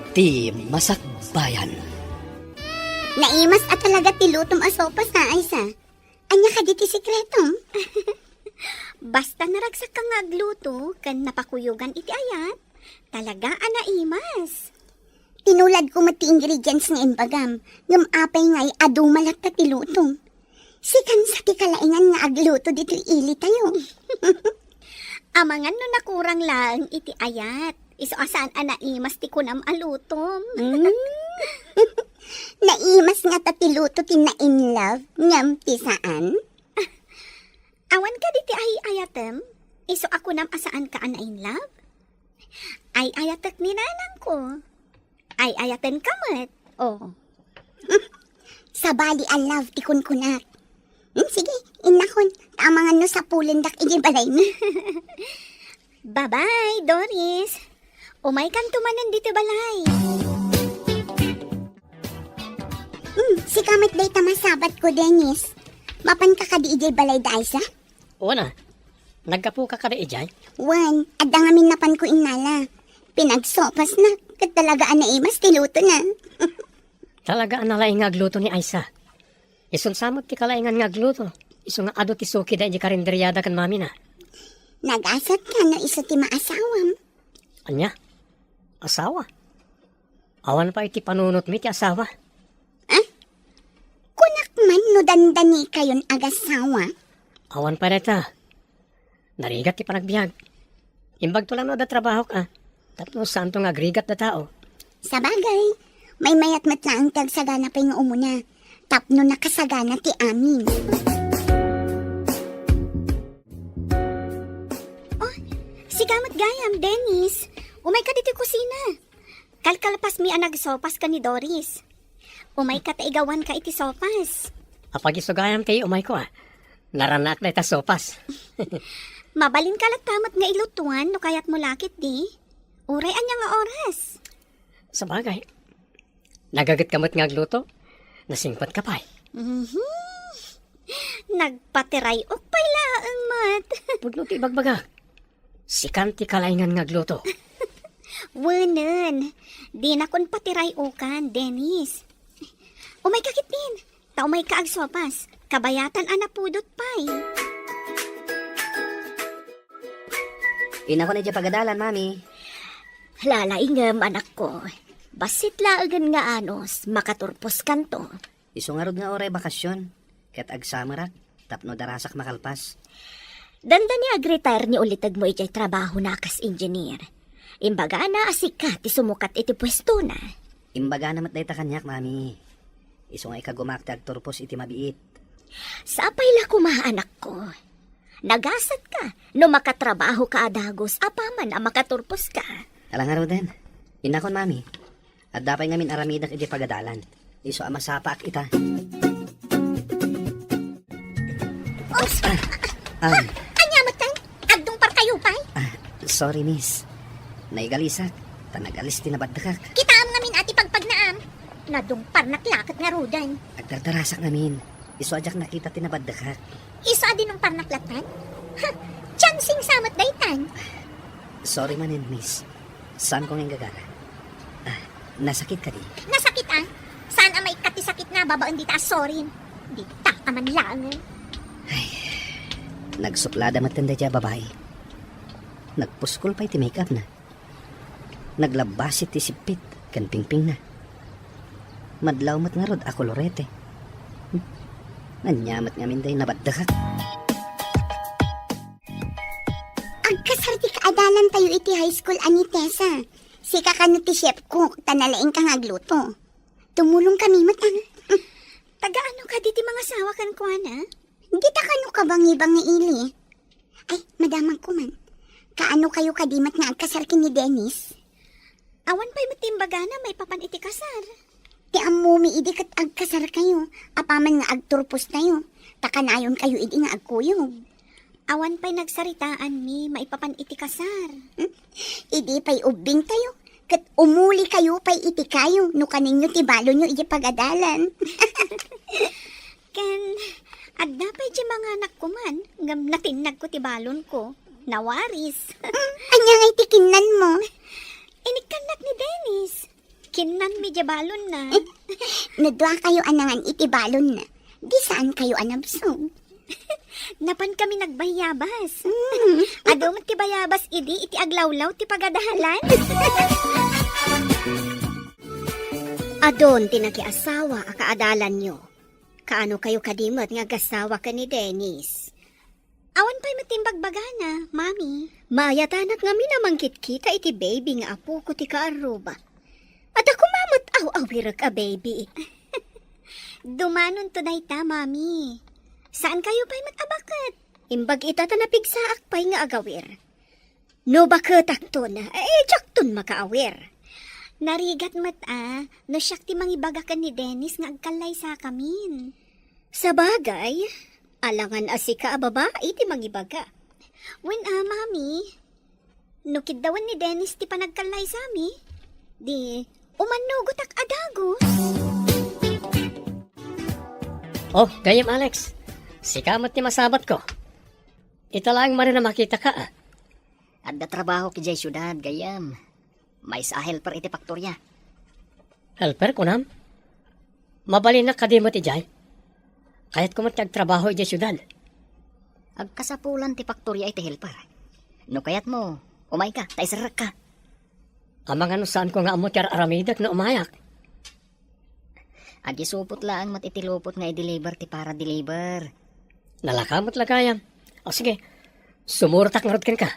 Ti Masakbayan. Naimas at talaga ti lutom asopas na Aysa. Anya ka di ti sikretom? Basta naragsak ka nga agluto, kan napakuyugan iti ayat. Talaga anaimas. Tinulad ko mati ingredients ng imbagam. Ngam apay nga'y adumalak ta ti lutom. Sikan sa ti kalaingan nga agluto dito ili tayo. Amangan no nakurang lang iti ayat. Iso asaan anaimas ti kunam alutom. Naimas nga ta ti luto ti na in love. Ngam ti saan? Awan ka di ti ay ayatem. Iso ako nam asaan ka ana in love? Ay ayatek ni nanang ko. Ay ayaten kamat. Oh. Sa bali a love ti kunkunak. Sige, inakon. Tamangan no sa pulendak iji balay mi. Bye-bye, Doris. Umay kan tumanan dito balay. Si kamit day tamasabat ko, Dennis. Mapan ka ka di iji balay da Aysa? Una, nagkapu ka kada ijay? Wan, adda nga minapan ko inala. Pinagsopas na. Kat talaga anaimas ti luto na. Talaga analaing nga agluto ni Aysa. Isun samot ti kalaingan nga agluto. Isun nga ado ti suki da iji karinderyada kan mami na. Nagasat ka no iso ti maasawam. Anya? Asawa? Awan pa iti panunot mi ti asawa. Kunak man no dandani kayon agasawa. Awan pa reta. Narigat ti panagbiag. Imbag to lang no da trabaho ka. Tapno santo nga agrigat da tao. Sa bagay, may mayat matlaang tagsagana pa yung umuna. Tapno nakasagana ti amin. Si kamat gayam, Dennis. Umay ka dito kusina. Kalkalpas mi anag sopas ka ni Doris. Umay ka taigawan ka iti sopas. Apag isugayam kayo umay ko Naranak na ita sopas. Mabalin ka tamat nga ilutuan no kayat mo lakit di. Uray anya nga oras. Sa bagay. Nagagat kamot nga agluto. Nasingpat ka pa Nagpatiray o pala ang mat. Pagno ti ibagbaga. Sikan ti kalaingan nga agluto. Wanan. Di na kon patiray o kan, Dennis. Umay kakit din. Taumay ka ag sopas. Kabayatan anapudot pay. Ina ko na dyan pagadalan, mami. Lalaingam anak ko. Basit laagan nga anos, makaturpos kanto. Isungarod nga oray bakasyon. Ket agsamarak, tapno darasak makalpas. Danda ni ag-retire ni ulitag mo ijay trabaho na kas engineer. Imbaga na asik ka ti sumukat iti pwesto na. Imbaga namat day ta kanyak, mami. Iso nga ikagumakti agturpos iti mabiit. Sa apay la kumaha anak ko. Nagasat ka, no makatrabaho ka adagos, apaman ang makaturpos ka. Alangaraw din. Inakon, mami. At dapay ngamin aramidak iti pagadalan. Iso amasapak ita. Anyamat kan? Agdong par kayo pa'y? Sorry, miss. Naigalisak. Tanagalis tinabadakak. Kita am ngamin ati pagpagnaam. Nadong par naklakat nga rudan. Agdardarasak namin. Iso ajak nakita tinabadakak. Isa din ng par naklatan? Chansing samat daytan. Sorry manin, miss. Saan kong yung gagara? Nasakit ka di? Nasakit ah. Saan ang may katisakit nga babaan di taas sorry? Di ta aman lang. Nagsuplada matanda dya babae. Nagpuskol pa iti make-up na. Naglabasit ti sipit, kan pingping na. Madlaw mat nga rod ako lorete. Nanyamat nga minday nabadakak. Agkasarti kaadalan tayo iti high school ani Tessa. Si kakano ti chef cook, tanalaing kang agluto. Tumulong kami matang. Tagaano ka diti mga sawa kan ko na? Di ta kano ka bangi-bang nga ili. Ay, madamang ko man. Kaano kayo kadimat nga agkasarkin ni Dennis? Awan pa'y matimbaga na may papan iti kasar. Ti amumi idi kat agkasar kayo. Apaman nga agturpos tayo. Takanayon kayo idi nga agkuyog. Awan pa'y nagsaritaan mi maipapan iti kasar. Idi pa'y ubing tayo. Kat umuli kayo pa'y iti kayo. No kaninyo ti balo nyo idi pagadalan. Ken, adda pa'y di mga anak ko man. Ngam natinag ko ti balon ko. Nawaris. Anya nga itikinan mo. Inikanak ni Dennis. Kinan medya balon na. Nadwa kayo anangan iti balon na. Di saan kayo anabsog? Napan kami nagbayabas. Ado mo ti bayabas iti aglawlaw ti pagadahalan. Adon ti nakiasawa a kaadalan nyo. Kaano kayo kadimot nga gasawa ka ni Dennis? Awan pa'y matimbagbagana, mami. Mayatanak nga minamangkit kita iti baby nga apo ko ti kaaruba. At ako mamot aw-awira ka baby. Dumanon to dayta, mami. Saan kayo pa'y matabakat? Imbag ita tanapigsaak pa'y nga agawir. No bakatak to na, jakton makaawir. Narigat no siyak ti mangibagakan ni Dennis nga agkalay sa kamin. Sa bagay, alangan asika a babae ti mangibaga. Mami, no kiddawan ni Dennis ti panagkalay sa mi, di umanugot ak adagos. Oh, gayam Alex. Sikamat ni masabat ko. Ita lang man na makita ka. Adda trabaho ki jay syudad, gayam. May sa helper iti faktorya. Helper ko nam? Mabali na kadimot ijay. Kaya't kumatag trabaho ijay syudad. Agkasapulan ti faktorya iti helper. No kayat mo, umay ka, taisarak ka. Amang ano saan ko nga amot yar aramidak na umayak. Adi supot lang matitilupot nga i-deliver ti para deliver. Nalakamot lagayam. O sige, sumurtak nga rodken ka.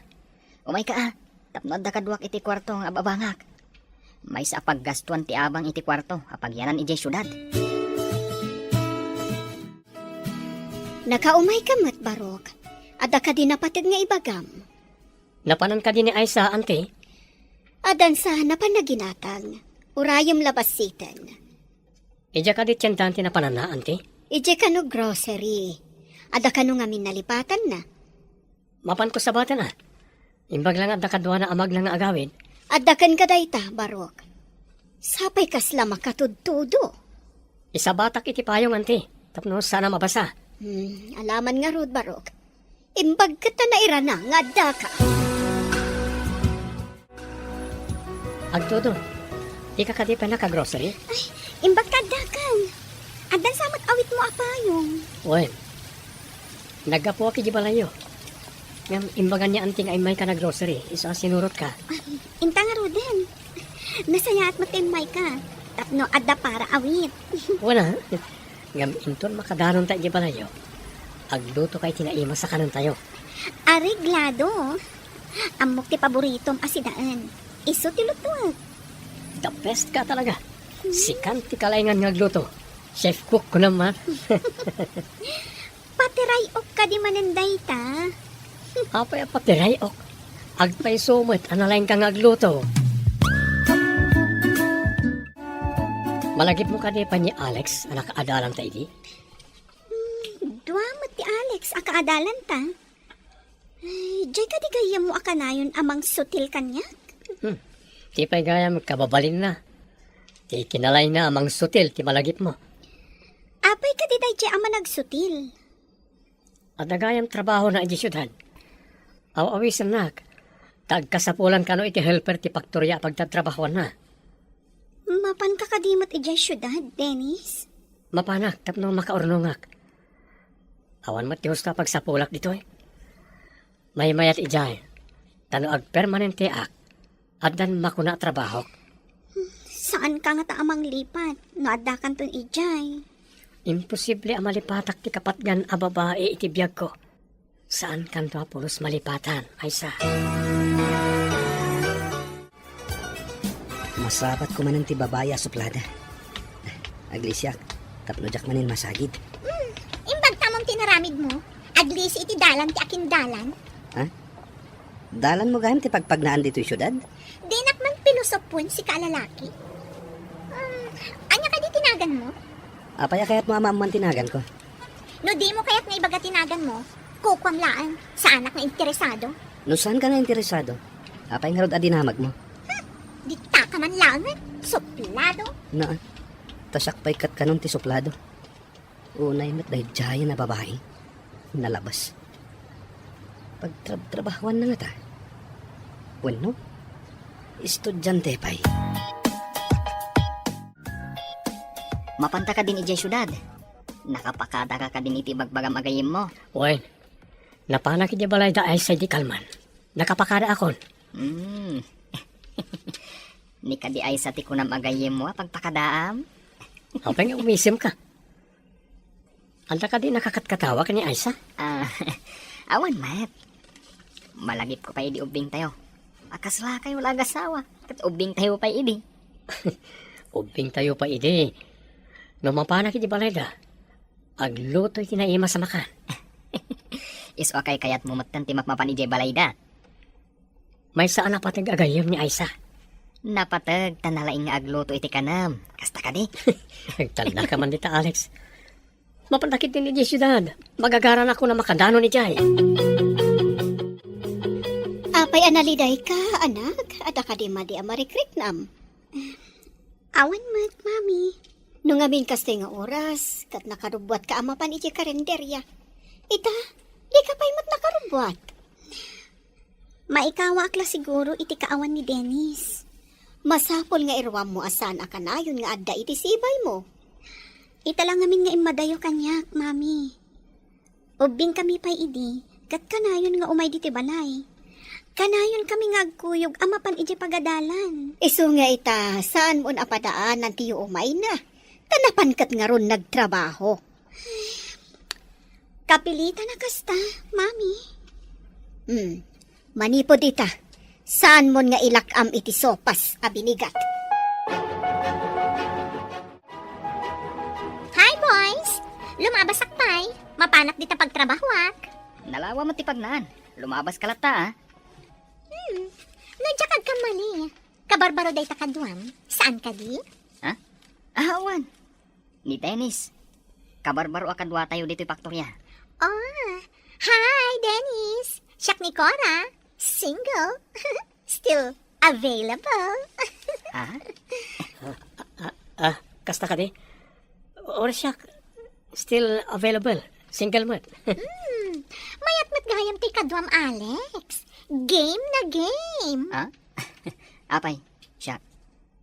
Umay ka tapno adda kadwak iti kwarto nga babangak. May sa paggastuan ti abang iti kwarto, apagyanan ijay syudad. Nakaumay ka mat barok. Ada ka din napatid nga ibagam. Napanan ka din ni Aisa, ante. Adan sa napanaginatang. Urayam labasitan. Ija ka di tiyentante na panana, ante. Ije ka no grocery. Ada ka no nga minalipatan na. Mapan ko sa bata na. Imbag lang at nakadwa na amag lang nga agawin. Adakan ka dayta, barok. Sapay kasla makatudtudo. Isabatak iti payong, ante. Tapno sana mabasa. Alaman nga rod, barok. Imbag ka ta nairana nga adda ka. Agtudo, di ka kadi pa naka-grocery? Imbag ka adda kan. Adan samot awit mo apayong. Uy, nagapo ki di balayo. Ngam imbagan niya anting ay may ka na grocery. Isa sinurot ka. Inta nga roden. Nasaya at matimay ka. Tapno adda para awit. Wala. Ngam inton makadanon tayo di balayo. Agluto kay tinaima sa kanon tayo. Areglado. Amok ti paboritom asidaan. Iso ti lutuag. The best ka talaga. Si Kanti kalaingan nga gluto. Chef cook ko naman. Patiray ok ka di manenday ta. Apay patiray ok. Agpay sumot, analain ka nga gluto. Malagip mo ka di pa ni Alex, anak adalang tayo di? Duamat ti Alex, akaadalan ta. Diyay ka di gaya mo akanayon amang sutil kanyak? Di pa'y gaya magkababalin na. Di kinalay na amang sutil, ti malagip mo. Apay ka di dayjay ama nagsutil. At nagayang trabaho na iti syudhan. Aw-awisan nak. Tagkasapulan ka no iti helper ti faktorya pagtatrabahoan na. Mapan ka kadimot ijay syudad, Dennis? Mapanak, tapno makaurnungak. Awan mo ti husta pagsapulak dito eh. May mayat ijay. Tano ag permanente ak. At dan makuna trabaho. Saan ka nga taamang lipat? No adakan ton ijay. Imposible ang malipatak ti kapatgan a babae iti biyag ko. Saan kanto apulos malipatan, Aisa? Masapat ko manan ti babaya suplada. Aglisyak, tapnojak manin masagid. Imbag tamang tinaramid mo, aglis iti dalan ti akin dalan. Ha? Dalan mo gayam ti pagpagnaan dito syudad? Dinak man pilosopon si kalalaki. Anya ka di tinagan mo? Apaya kaya't mo amang tinagan ko. No di mo kaya't nga ibaga tinagan mo, kukwam laan sa anak na interesado. No saan ka na interesado? Apay nga rod adinamag mo. Di ta ka man langan, suplado. Na, tasak pa'y kat kanon ti suplado. Unay mat dahil jaya na babae. Nalabas. Pagtrabahuan na nga ta. Bueno, estudyante pa'y. Mapanta ka din iti syudad. Nakapakada ka din iti bagbagam agayim mo. Wen, napanak iti balay da ay sa di kalman. Nakapakada akon. Ni ka di ay sa ti kunam agayim mo pagpakadaam. Apay nga umisim ka. Anta ka di nakakatkatawa ka ni Aisa? Awan, Mat. Malagip ko pa idi ubing tayo. Akasla kayo wala gasawa. Kat ubing tayo pa idi. Ubing tayo pa ide. Namapanak iti balay da. Agluto iti naima sa makan. Is okay kayat mo matan ti makmapan ije balayda. May saan napatag agayam ni Aisa. Napatag tanalaing nga agluto iti kanam. Kasta ka di. Tanda ka man dita, Alex. Mapandakit din ni syudad. Magagaran ako na makadano ni Jay. Apay analiday ka, anak. Ada ka di madi amarikrik-nam. Awan mat, mami. Nung amin kaste nga oras, kat nakarubwat ka amapan iti karinderya. Ita, di ka pa'y mat nakarubwat. Maikawa akla siguro iti kaawan ni Dennis. Masapol nga irwam mo asan akanayon nga adda iti sibay mo. Ita lang amin nga imadayo kanyak, mami. Ubing kami pa'y idi, kat kanayon nga umay diti balay. Kanayon kami nga agkuyog amapan iti pagadalan. Isu nga ita, saan mo napadaan ng tiyo umay na? Tanapan kat nga ron nagtrabaho. Kapilitan na kasta, mami. Manipod ita, saan mo nga ilakam iti sopas abinigat? Hi, boys! Lumabas akpay. Mapanak dita pagtrabahwak. Nalawa mo ti pagnaan. Lumabas ka lata, Nadya ka mali. Kabarbaro day takaduam. Saan ka di? Awan. Ni Dennis. Kabarbaro akadwa tayo dito paktorya. Oh, hi, Dennis. Siyak ni Cora. Single. Still available. Kasta ka di? Or siya, still available. Single mo. Mayat mat gayam ti kaduam, Alex. Game na game. Apay, siya.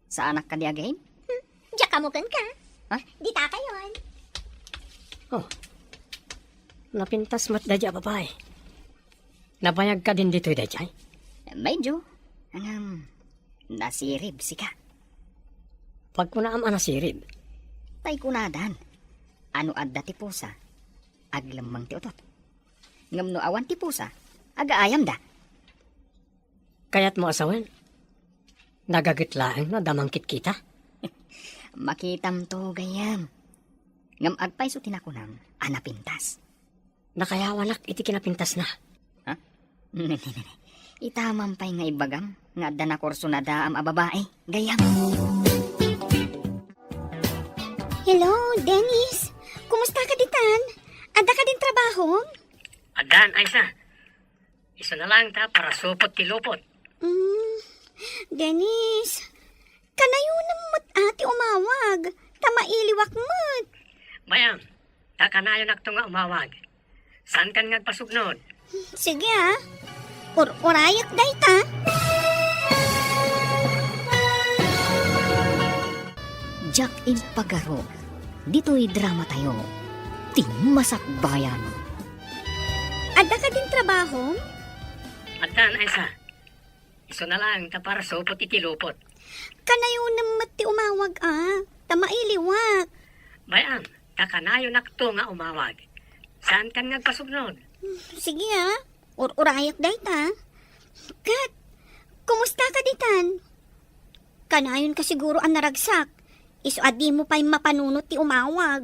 Sa anak ka di again? Diya kamukan ka. Ha? Di ta kayon. Oh, napintas mat dadya babae. Nabayag ka din dito dadya. Medyo. Nasirib si ka. Pag kunaam anasirib, Tay kunadan. Ano adda ti pusa? Aglamang ti otot. Ngam no awan ti pusa. Agaayam da. kaya't mo asawan. Nagagitlaan na damangkit kita. Makitam to gayam. Ngam agpay so tinakunam. Anapintas. Nakayawanak iti kinapintas na. Itamam pay nga ibagam. Nga adda na kurso na daam a babae. Gayam. Hello, Dennis. Kumusta ka ditan? Ada ka din trabaho? Adan, Aisa. Isa na lang ta para supot tilupot. Dennis. Kanayo namot ati umawag. Tamailiwak mo't. Bayam, takanayo nakto nga umawag. Saan kan nga pasugnod? Sige Urayak day ta. Jack in Pagaro. Dito'y drama tayo. Timasakbayan. Ada ka din trabaho? Adan, Aisa. Isa na lang ta para supot itilupot. Kanayo namot ti umawag Tamailiwak. Bayam, takanayo nakto nga umawag. Saan kan nga pasugnod? Sige Urayak day ta. Kat, kumusta ka ditan? Kanayon ka siguro ang naragsak. Iso adi mo pa'y mapanunot ti umawag.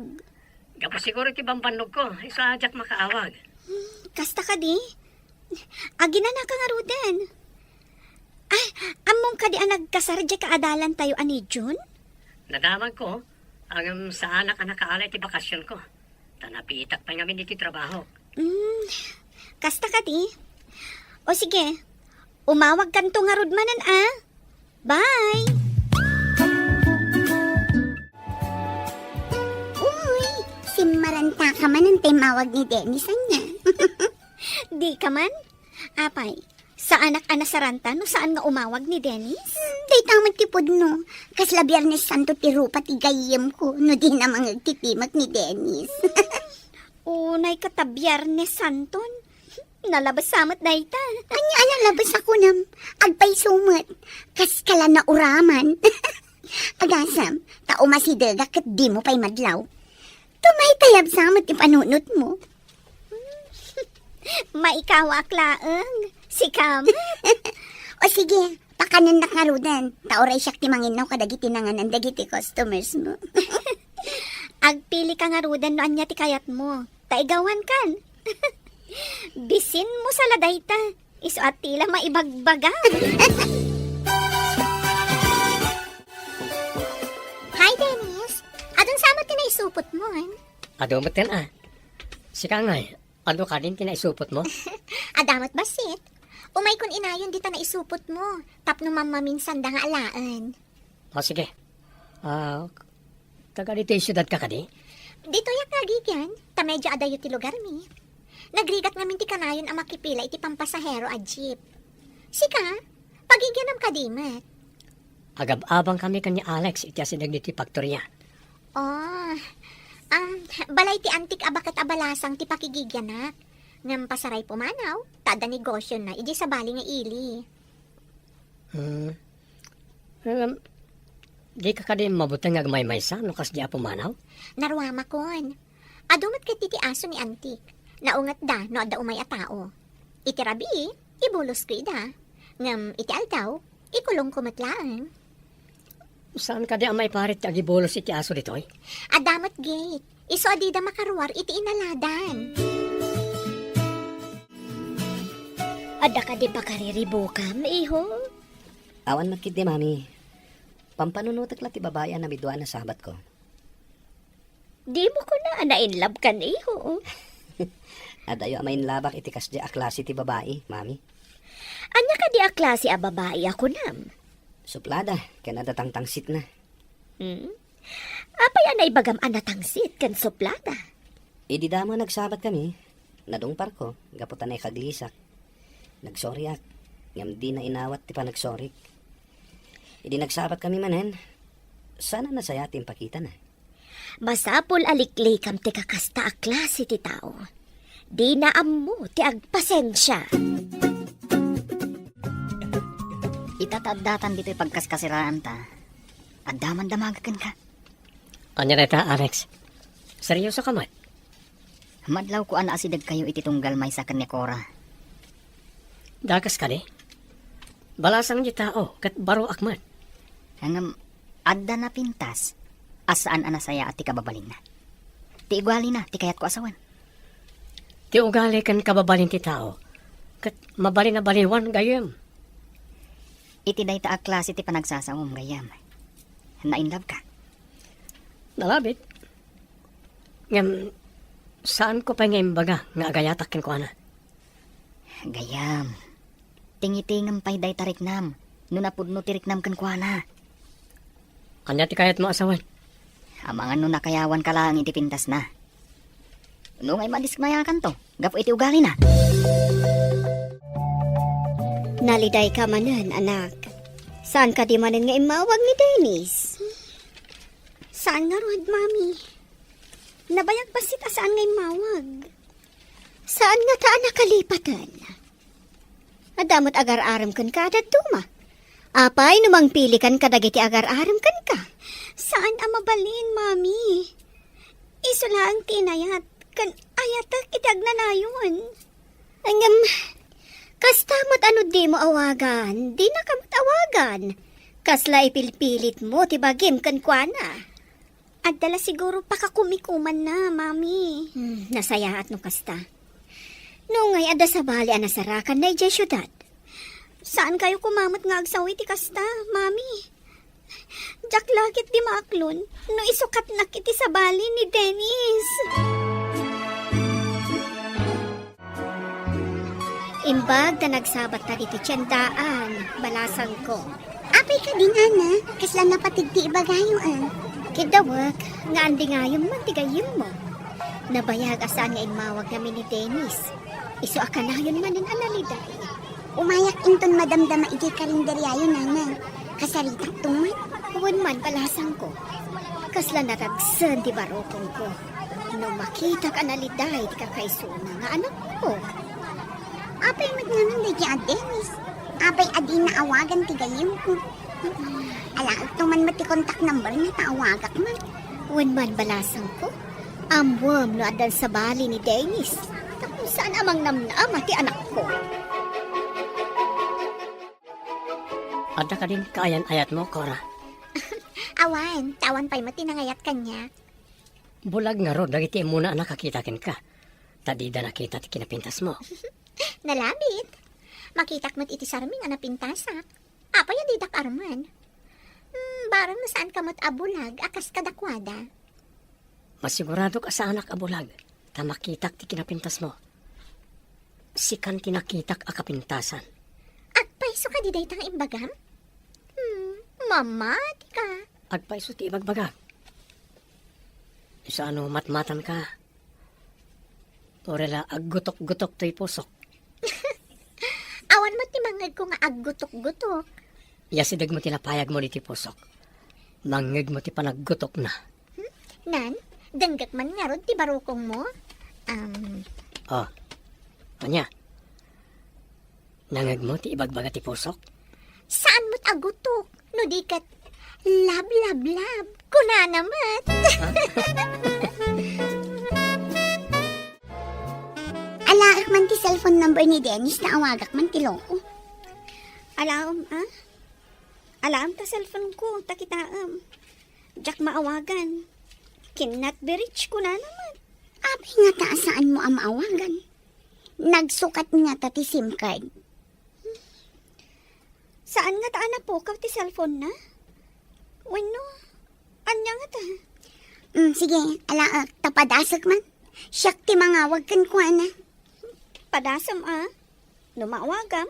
Gapo siguro ti bambanog ko. Isa ajak makaawag. Kasta ka di? Agina na ka nga ruden. Ay, among ka di ang nagkasarja kaadalan tayo ani June? Nadamag ko, ang sa anak ang nakaalay ti bakasyon ko. Tanapitak pa nga dito trabaho. Kasta ka di? O sige, umawag kanto nga rudmanan Bye! Uy, simaranta ka man ang timawag ni Dennis niya. Di ka man? Apay, Sa anak-ana saranta no saan nga umawag ni Dennis? Day tamad tipod no. Kasla Biyernes Santo ti rupa ti gayem ko. No di na mga titimak ni Dennis. Unay kata Biyernes Santon. Nalabas samat na ita. Anya labas ako nam. Agpay sumat. Kas kala na uraman. Agasam, tao masidaga kat di mo pa'y madlaw. Tumay tayab samat yung panunot mo. Maikaw aklaang. Si Kam. O sige, pakanan na karudan. Tauray siyak ti manginaw kadagiti nanganan dagiti customers mo. Agpili ka nga rudan no anya ti kayat mo. Taigawan kan. Bisin mo sa ladayta. Iso at tila maibagbaga. Hi, Dennis. Adong samot ti naisupot mo, Adomot yan Si Kangay, ano ka din kinaisupot mo? Adamot basit. Umay kun inayon dita naisupot mo. Tapno mamaminsan da nga alaan. O sige. Taga dito yung syudad ka kadi? Dito yak nagigyan. Ta medyo adayo ti lugar mi. Nagrigat namin ti kanayon ang makipila iti pampasahero a jeep. Sika, pagigyanam kadimat. Agab-abang kami kanya Alex, iti asinag dito faktorya. Oh, balay ti antik abakat abalasang ti pakigigyanak. Ngam pasaray pumanaw, tada negosyo na, iji sa bali nga ili. Di ka kadi mabuti nga may-maysa, nukas di apo manaw? Narwama kon. Adumat ka titi aso ni antik. Naungat da, no ada umay a tao. Iti rabi, ibulos ko ida. Ngam iti aldaw, ikulong kumatlaan. Saan ka di ang may parit ti agibolos iti aso ditoy? Adamat gate, iso adida makaruar iti inaladan. Ada ka di pa kariribukam, iho? Awan magkit di, mami. Pampanunutak lang ti babayan na midwa na sabat ko. Di mo ko na na-inlove kan, iho. Adayo amain labak iti kasdi a klase ti babae, mami. Anya ka di a klase a babae ako nam. Suplada, kaya nadatang-tangsit na. Apay anay bagam anatangsit kan suplada. Idi damo nagsabat kami. Nadungpar ko, gaputan ay kaglisak. Nagsoryak, ngam di na inawat ti pa nagsorik. Idi nagsabat kami manen, sana nasaya ti pakita na. Masapol aliklikam ti kakasta a klase ti tao. Di na ammo ti agpasensya. Itatadatan dito yung pagkaskasiraan ta. Adaman damagakan ka. Anya na ta, Alex? Seryoso ka man? Madlaw ko ana asidag kayo iti tunggal may sakan ni Cora. Dakas ka di? Balasang di tao, kat baro akman. Hangam, adda na pintas. Asaan anasaya at ti kababalin na. Ti igwali na, ti kayat ko asawan. Ti ugali kan kababalin ti tao, kat mabali na baliwan gayem. Iti day ta a klase ti panagsasawom gayam. Na-inlove ka. Nalabit. Ngam, saan ko pa ngayon baga nga agayatakin ko ana? Gayam. Tingitingam pa'y day tariknam. Nunapudno tiriknam kan kwa na. Anya ti kayat mo asawan? Amangan no nakayawan ka lang iti pintas na. No ngay madismayakan to. Gapo iti ugali na. Naliday ka manan, anak. Saan ka di manan nga imawag ni Dennis? Saan nga ruad, mami? Nabayag ba sita saan nga imawag? Saan nga taan nakalipatan? Adamot agar-aram kan ka adat tuma. Apay numang pili kan kadagiti agar-aram kan ka. Saan ang mabalin, mami? Iso lang tinayat. Kan ayatak itag na nayon. Angam, kastamot ano di mo awagan? Di na kamot awagan. Kasla ipilpilit mo, tibagim kan kwa na. At dala siguro pakakumikuman na, mami. Nasaya at no kasta. Nungay ada sa bali anasarakan na ijay syudad. Saan kayo kumamot nga agsawi ti kasta, mami? Jak lagit di maaklon, no isukat na kiti sa bali ni Dennis. Imbag na nagsabat na dito tiyandaan, balasang ko. Apay ka din, ana. Kasla napatig ti ibagayo, Kidawag, nga andi ngayong mantigayim mo. Nabayag asaan nga imawag kami ni Dennis. Iso akanayon man ang analiday. Umayak inton madamdama iti karinderyayo nana. Kasaritak tuman. Huwag man palasang ko. Kasla naragsan di barokong ko. Nung makita ka naliday di ka kay Suna nga anak ko. Apay magnanong na di Dennis. Apay adi na awagan ti gayim ko. Alaag tuman mati contact number na taawagak man. Huwag man balasang ko. Amwam no adan sa bali ni Dennis. Tapos saan amang namnaama ti anak ko. Adda ka din kayan ayat mo, Cora. Awan, tawan pa'y matinangayat kanya. Bulag nga ro, dagiti muna nakakitakin ka. Tadida nakita ti kinapintas mo. Nalabit. Makitak mat iti sarming anapintasak. Apay adidak arman. Barang na saan ka mat abulag, akas kadakwada. Masigurado ka sa anak abulag, ta makitak ti kinapintas mo. Sikan tinakitak akapintasan. Agpaiso ka di day tang imbagam? Mama, di ka. Agpaiso ti ibagbagag. Isa ano matmatan ka. Orela aggutok-gutok to'y pusok. Awan mo timangag ko nga aggutok-gutok. Yasidag mo tinapayag mo ti pusok. Mangag mo ti panaggutok na. Nan, danggat man nga ron ti barukong mo. Oh, kanya. Nangag mo ti ibagbaga ti pusok? Saan mo't agutok? No di kat lab. Kuna naman. Alaak man ti cellphone number ni Dennis na awagak man ti loko. Alam, Alam ta cellphone ko, takitaam. Jack maawagan. Cannot be reached ko na naman. Abi nga ta saan mo ang maawagan. Nagsukat nga ta ti SIM card. Saan nga taan na po ka ti cellphone na? Wano? Anya nga ta? Sige, alaak, tapadasak man. Siyak ti mangawag kan kwa na. Padasam Numawagam.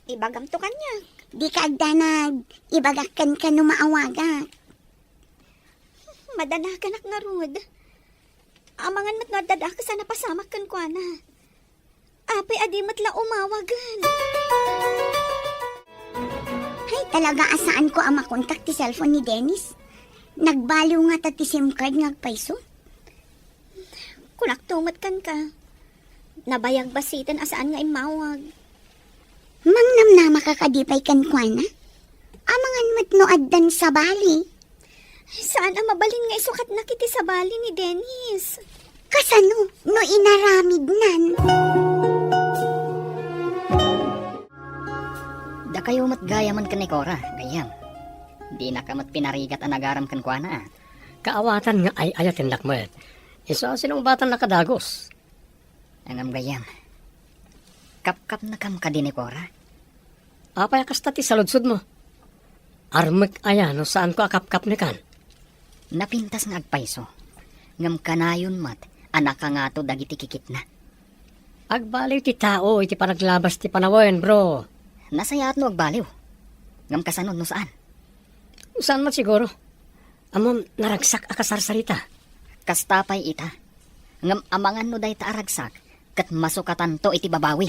Ibagam to kanya. Di ka agdanag, ibagakan ka numaawaga. Madanakan ak nga rod. Amangan mat nadada ka sana pasamak kan kwa na. Apay adi matla umawagan. Hay, talaga asaan ko ang makontak ti cellphone ni Dennis? Nagbaliw nga ta ti SIM card nga paiso. Kunak tumat kan ka. Nabayag basitan asaan nga imawag. Mangnam na makakadipay kan kwa na? Amangan mat no addan sa bali. Saan ang mabalin nga isukat na kiti sa bali ni Dennis? Kasano, no inaramid nan. Da kayo matgaya man ka ni Cora, gayam. Di na ka mat pinarigat ang nagaram kan kwa na. Kaawatan nga ay ayatin lakmet. Isa sinong batang nakadagos. Angam gayam. Kap-kap na kam ka din ni Cora. Apay kasta ti saludsud mo. Armek aya no saan ko akap-kap ni kan. Napintas nga agpaiso. Ngam kanayon mat, anak ka nga to dagiti kikit na. Agbaliw ti tao iti panaglabas ti panawen, bro. Nasayat no agbaliw. Ngam kasanon no saan? Saan man siguro? Amom naragsak akasarsarita. Kastapay ita. Ngam amangan no day ta aragsak, kat masukatan to iti babawi.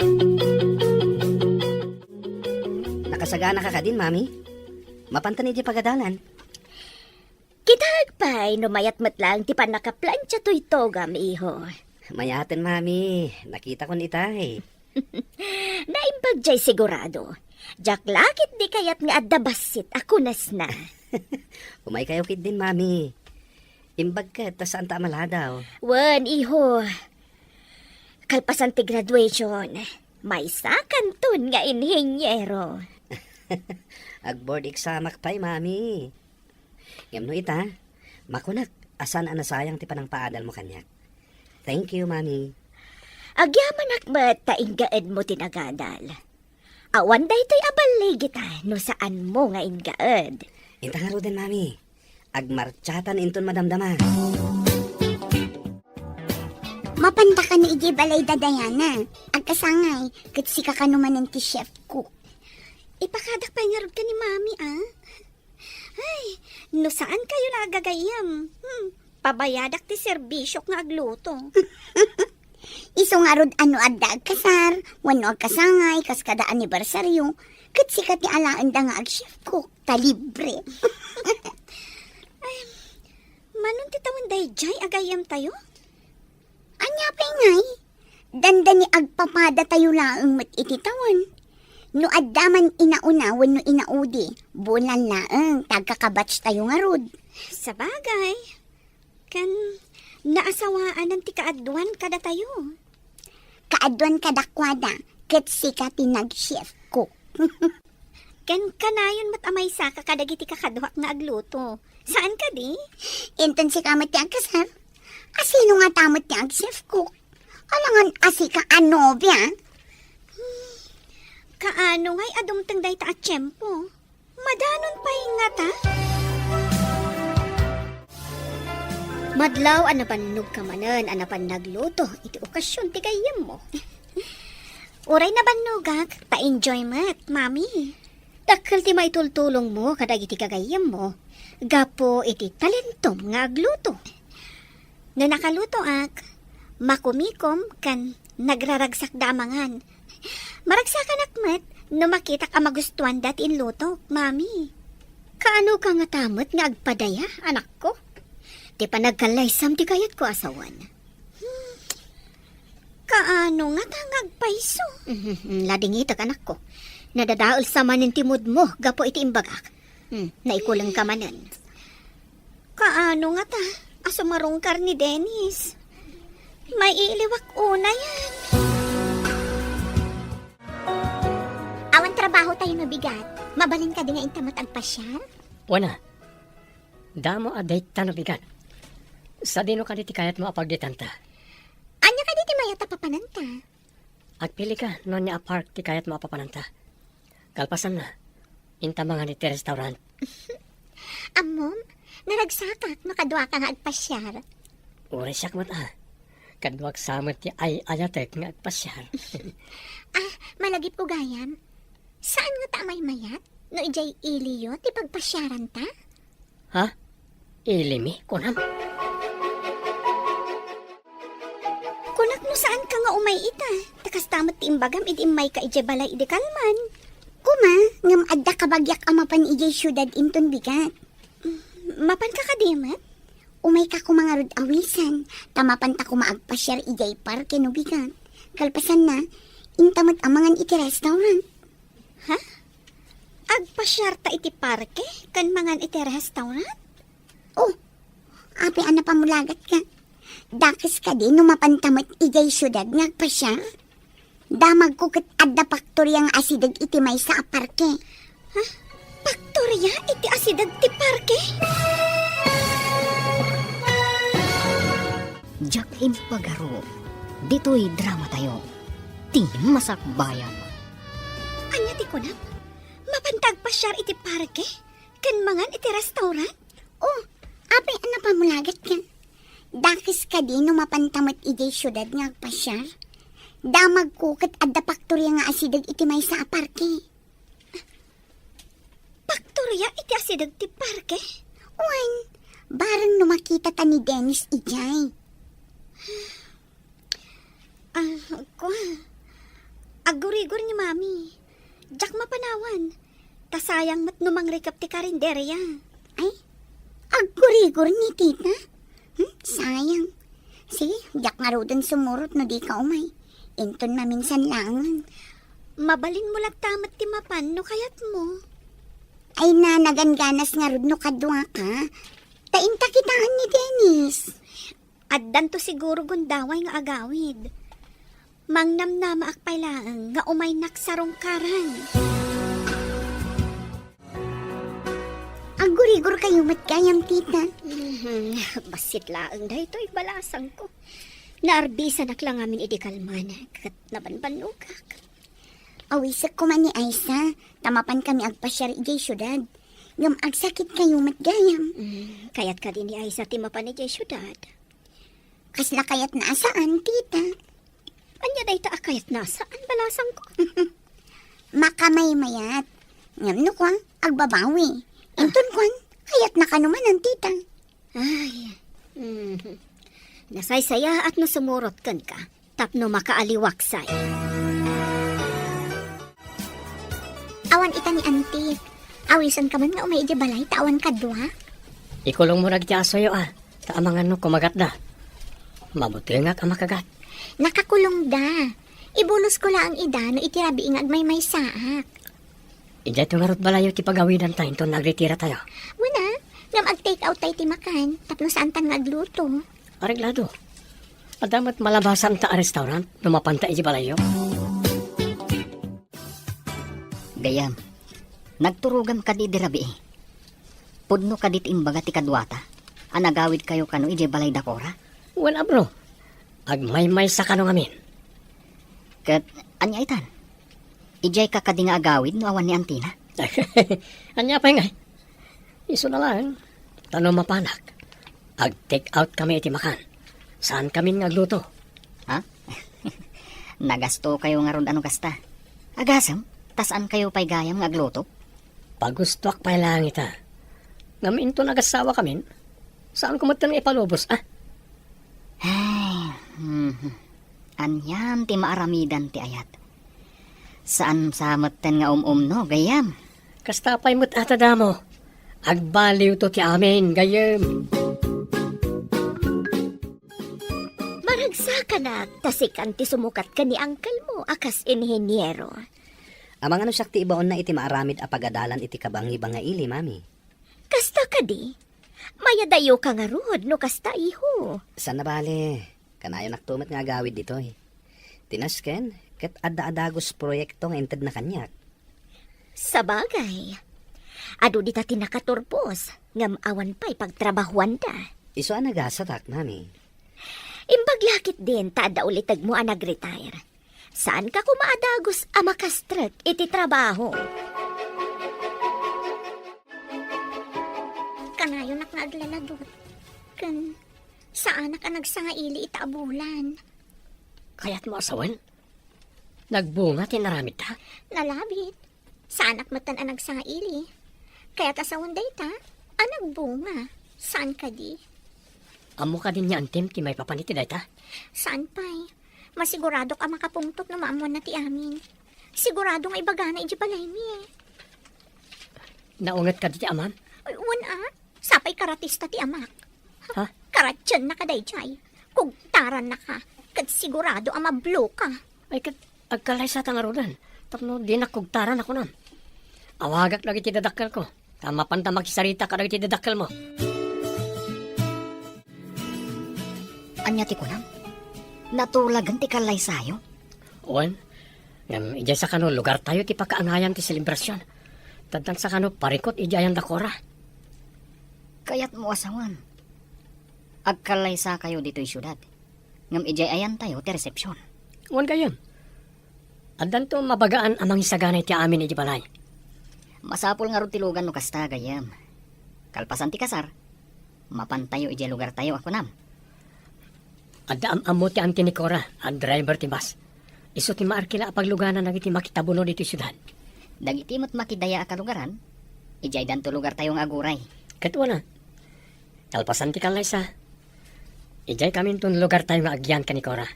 Nakasagana ka din, mami. Mapantan iti pagadalan. Kitagpay, numayat matlang ti panakaplansya to'y togam, iho. Mayaten, mami. Nakita ko ni itay. Naimbag jay sigurado. Jak lakit di kayat nga adabasit ako nas na. Umay kayo kid din, mami. Imbag ka, tas saan ta maladaw. Wan, iho. Kalpasan ti graduation, may sakantun nga inhinyero. Ag-board examak pa'y, mami. Yamno ita, makunak, asan ang nasayang ti panang paadal mo kanyak. Thank you, mami. Agyaman akmat tainggaed mo tinagadal. Awan day to'y abaligit no saan mo nga ingaed. Inta nga ro din, mami. Agmarchatan inton madamdama. Mapanta ka ni iji balay dadayana. Agkasangay, katsi ka kanumanan ti chef cook. Ipakadak pa nga ka ni mami, Ay, no saan kayo nagagayam? Pabayadak ti serbisyok nga agluto. Iso nga rod ano adda ag kasar, wano ag kasangay, kas kada anibersaryo, kat sikat ni alaan da nga ag chef cook, ta libre. Manon titawan day jay agayam tayo? Anya pa ngay, danda ni agpapada tayo laang mat ititawan. No addaman inauna, wano inaudi, bulan laang, tagkakabatch tayo nga rod. Sa bagay. Kan naasawaan ng tikaadwan kada tayo. Kaadwan kadakwada, kat sikat ni nag-chef cook. Kan kanayon mat amay sa kakadagiti kakadwak nga agluto. Saan ka di? Inton si kamat ti agkasar, asino nga tamot ti ag-chef cook? Alangan asi ka anobya? Kaano ngay adumteng day ta at tiyempo? Madanon pa nga ta? Madlaw anapan kamanan, anapan nagluto, iti okasyon ti kayem mo. Uray na banugak, pa-enjoy mat, mami. Dakkel ti maitultulong mo kadag iti kagayem mo. Gapo iti talentom nga agluto. No nakaluto ak, makumikom kan nagraragsak damangan. Maragsakan akmat, no makita ka magustuhan dat inluto, mami. Kaano ka nga tamot nga agpadaya, anak ko? Ti pa nagkalaysam ti kayat ko asawan. Kaano nga tangag paiso? Lading itak anak ko. Nadadaol sa manin timod mo, gapo iti imbagak. Naikulang ka manan. Kaano nga ta? Asumarong kar ni Dennis. May iliwak una yan. Awan trabaho tayo na bigat. Mabalin ka din nga intamot agpasyal? Wana, damo aday tano bigan. Sa dino ka diti kayat mo apagditanta. Anya ka diti mayata papananta? Agpili ka no niya apark ti kayat mo apapananta. Kalpasan na, inta mga ni ti restaurant. Amom, naragsakak makadwa ka nga agpasyal. Uri siya kamat Kadwag samot ti ay ayatek nga agpasyar. Malagip ko gayam. Saan nga ta may mayat? No ijay iliyo, ti pagpasyaran ta? Ha? Ilimi? Kunam? Kunak no saan ka nga umay ita? Takas tamot ti imbagam iti imay ka ijay balay iti kalman. Kuma, ngam adda kabagyak amapan ijay syudad inton bigat. Mapan ka kadimat? Umay ka ko mga rod awisan, tamapan ta ko maagpasyar ijay parke no bigat. Kalpasan na, intamot amangan iti restaurant. Agpasyar ta iti parke? Kan mangan iti restaurant? Oh, api ana pamulagat ka. Dakis ka din numapantamot ijay syudad ngagpasyar. Damag ko kat adda paktorya nga asidag iti may sa aparke. Paktorya iti asidag ti parke? Jack Impagaro, dito'y drama tayo. Tingin masakbayan. Anya ti kunam? Mapantag pasyar iti parke? Kan mangan iti restaurant? Oh, api ana pamulagat ka. Dakis ka din numapantamot ijay syudad ngagpasyar. Damag ko kat adda paktorya nga asidag iti may sa aparke. Paktorya iti asidag ti parke? Uwan, barang numakita ta ni Dennis ijay. Agurigor ni mami. Jack mapanawan. Tasayang mat numang rekap ti karinderya. Ay, agurigor ni tita. Sayang. Sige, jak nga rodan sumurot no di ka umay. Inton maminsan langan. Mabalin mo lang tamat ti mapan no kayat mo. Ay na, naganganas nga rod no kadwa ka. Tainta kitaan ni Dennis. Addan to siguro gundaway nga agawid. Mangnamnama akpay laang nga umay naksarong karan. Agurigor kayo mat kayam tita. Basit laang da ito'y balasang ko. Naarbisan ak lang amin idikalman. Kat nabanbanugak. Awisak ko man ni Aisa. Tamapan kami agpasyar ijay syudad. Ngam agsakit kayo mat gayam. Kayat ka din ni Aisa timapan ni Jay syudad. Kasla kayat nasaan tita. Anya day ta akayat nasaan balasang ko. Makamay mayat. Ngam no kwa, agbabawi. Inton kwan, kayat na kanuman ang tita. Ay, nasaysaya at nasumurot kan ka. tapno makaaliwaksay. Awan ita ni Auntie. Awisan ka man nga umay iti balay, tawan ka dua. Ikulong mo na giti asoyo Taamangan no kumagat da. Mabuti nga ka makagat. Nakakulong da. Ibulos ko lang ida no itirabi ingag may saak. Ijay to nga rot balayo ti pagawinan tayo to nagretira tayo. Wala, ngam ag-take out tayo ti makan, tapno saan tan nga agluto. Areglado. Adamat malabasan ta a restaurant, lumapanta iti balayo. Gayam, nagturugan ka di dirabi. Pudno ka dit imbaga ti kadwata. Anagawid kayo kano ije balay dakora. Wala bro. Agmay-may sa kanong amin. Kat anya itan. Ijay ka kadi nga agawid no awan ni Antina. Anya pa nga. Iso na lang. Tanong mapanak. Ag-take out kami iti makan. Saan kami ngagluto? Ha? Nagasto kayo nga ron ano kasta. Agasam, tasaan kayo pa'y gayam nga agluto? Pagustuak pa lang ita. Ngamin to nagasawa kami. Saan kumatan nga ipalubos, Ay, Anyam ti maaramidan ti ayat. Saan samatan nga no, gayam? Kastapay mo't atada mo. Agbaliw to ti amin, gayem. Maragsa ka na, tasikan ti sumukat ka ni angkal mo, akas inhenyero. Amang ano sakti ibaon na iti maaramid a pagadalan iti kabangi-banga ili, mami. Kasta ka di? Mayadayo ka nga rod, no kasta iho. San na bale? Kanayo naktumat nga agawid dito Tinasken, ket adda-adagos proyekto nga inted na kanyak. Sa bagay. Ado di ta tinakaturpos, ngam awan pa'y pagtrabahuan da. Iso ang nagasatak, mami. Imbaglakit din, tada ulitag mo ang nag-retire. Saan ka kumaadagos amakastret iti trabaho? Kanayo nak nga aglaladot. Kan, saan ka nagsangaili itaabulan? Kaya't mo asawan? Nagbunga tinaramid ta? Nalabit. Saanak matan ang nagsangaili. Kaya tasawan day ta, anag bunga. Saan ka di? Amo ka din niya antim ti may papaniti day ta? Saan pa'y? Masigurado ka makapungtot na maamuan na ti amin. Sigurado nga ibagana iji balay mi Naungat ka di ti amam? Ay, sapay karatista ti amak. Ha? Karatyan na ka dayjay. Kugtaran na ka. Kat sigurado ang mablo ka. Ay kat agkalay sa tangarudan. Tapno di nakugtaran ako nam. Awagak lagi ti dadakkel ko. Tama panta makisarita ka lagi ti dadakkel mo. Anya ti kunam? Natulagan ti kalay sayo? Owen, ngam ijay sa kano lugar tayo ti pakaangayan ti selebrasyon. Tadang sa kano parikot ijayan dakora. Kayat mo asawan. Agkalay sa kayo dito'y syudad. Ngam ijay ayan tayo ti resepsyon. Owen kayon. Andan to mabagaan amang isaganay ti amin iji balay. Masapol nga ron tilugan no kasta gayam. Kalpasan ti kasar. Mapantayo ijay lugar tayo ako nam. Adda amo ti anti ni Cora, ang driver ti bus. Iso ti maarkila pagluganan na iti makitabuno dito syudad. Dagiti mo't makidaya ka lugaran. Ijay danto lugar tayong aguray. Katwa na. Kalpasan ti kalay sa. Ijay kami itong lugar tayo nga agyan ka ni Cora.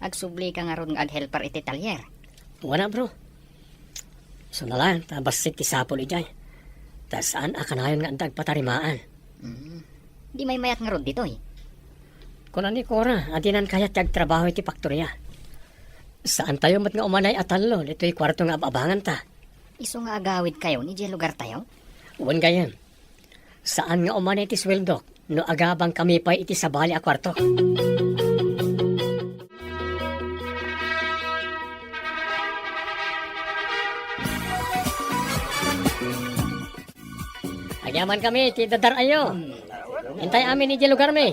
Agsubli ka nga ron nga aghelper iti talyer. Wala bro. So na lang, tabas ti sapol ijay. Tas saan akanayon nga andag patarimaan. Di may mayat nga ron dito'y. Kuna ni Cora, adinan kaya tiyag trabaho iti faktorya. Saan tayo mat nga umanay atallo, ito'y kwarto nga ababangan ta. Iso nga agawid kayo ni ijay lugar tayo? Uwan gayan. Saan nga umanay iti sweldo, no agabang kami pa iti sabali a kwarto. Agyaman kami, ti dadar ayo. Hintay amin iti lugar mi.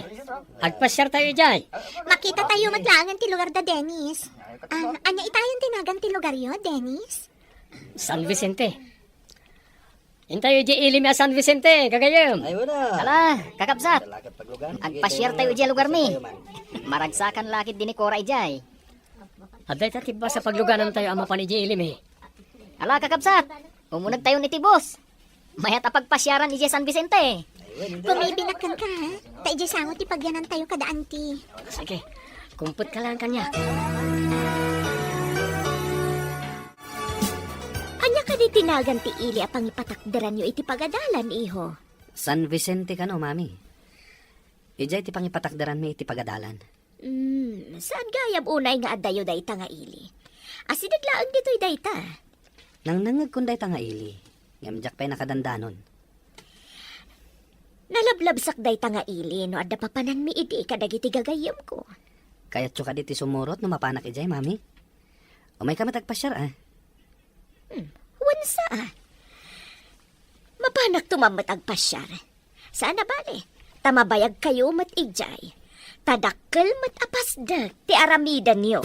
Agpasyar tayo ijay. Makita tayo matlangan ti lugar da, Dennis. Anya itayon tinagan ti lugar yo, Dennis? San Vicente. Hintay iti ilim ya San Vicente, kagayam. Ay, wala. Hala, kakapsat. Agpasyar tayo ijay lugar mi. Maragsakan lakit din ni Cora ijay. Aday tatib ba sa pagluganan tayo ama pan iti ilim eh. Hala, kakapsat. Umunag tayo ni Tibos. Mayat apagpasyaran ijay San Vicente. Pumibinakan ka, ha? Ta iji sangot ti pagyanan tayo kada anti. Sige, Kumput ka lang kanya. Anya ka di tinagan ti ili apang ipatakderan nyo iti pagadalan, iho. San Vicente ka no, mami. Ijay ti pangipatakdaran mi iti pagadalan. Saan gayab unay nga adayo dayta nga ili? Asinaglaang dito'y dayta. Nang nangag kunday ta nga ili. Ngamjak pa'y nakadandanon. Nalablabsak dayta nga ili no adda papanan mi idi kadagiti gagayam ko. Kaya't tsuka di ti sumurot no mapanak ijay, mami. Umay ka matagpasyar, ah. Wansa ah. Mapanak tumamat agpasyar. Sana bale, tamabayag kayo mat ijay. Tadakkel mat apasdag ti aramidan niyo.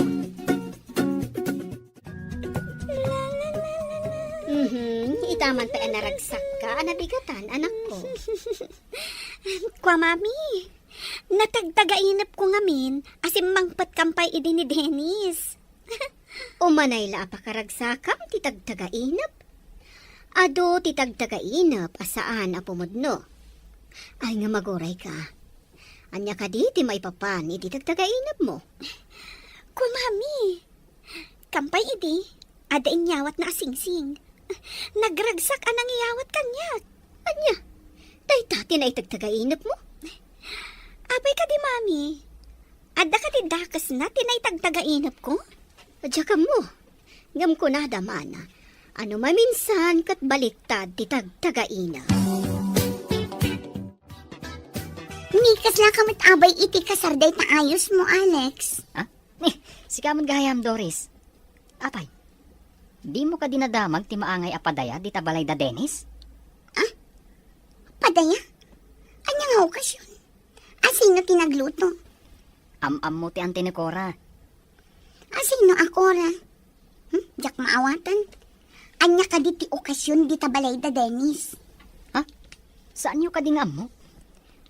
Itaman pa naragsak ka, nabigatan, anak ko. Kwa mami, natagtagainap ko ngamin asim mangpat kampay idi ni Dennis. Umanay la apakaragsakam, titagtagainap. Ado, titagtagainap, asaan apumudno. Ay nga maguray ka. Anya ka di, ti maipapan, ititagtagainap mo. Kwa mami, kampay idi, ada inyawat na asingsing. Nagragsak anang iyawat kanyak. Anya, dayta, tinaitagtagainap mo. Abay ka di mami, ada ka di dakas na tinaitagtagainap ko? Adya ka mo. Ngam ko na damana. Ano maminsan kat baliktad titagtagaina. Nikas lang kamit abay iti kasarday ta ayos mo, Alex. Ha? Si kamon gayam, Doris. Apay, di mo ka dinadamag ti maangay apadaya di tabalay da Dennis? Padaya? Anya nga okasyon? Asino tinagluto? Am-am mo ti ante ni Cora. Asino ako ra? Jak maawatan? Anya ka di ti okasyon di tabalay da Dennis. Saan yung kadingam mo?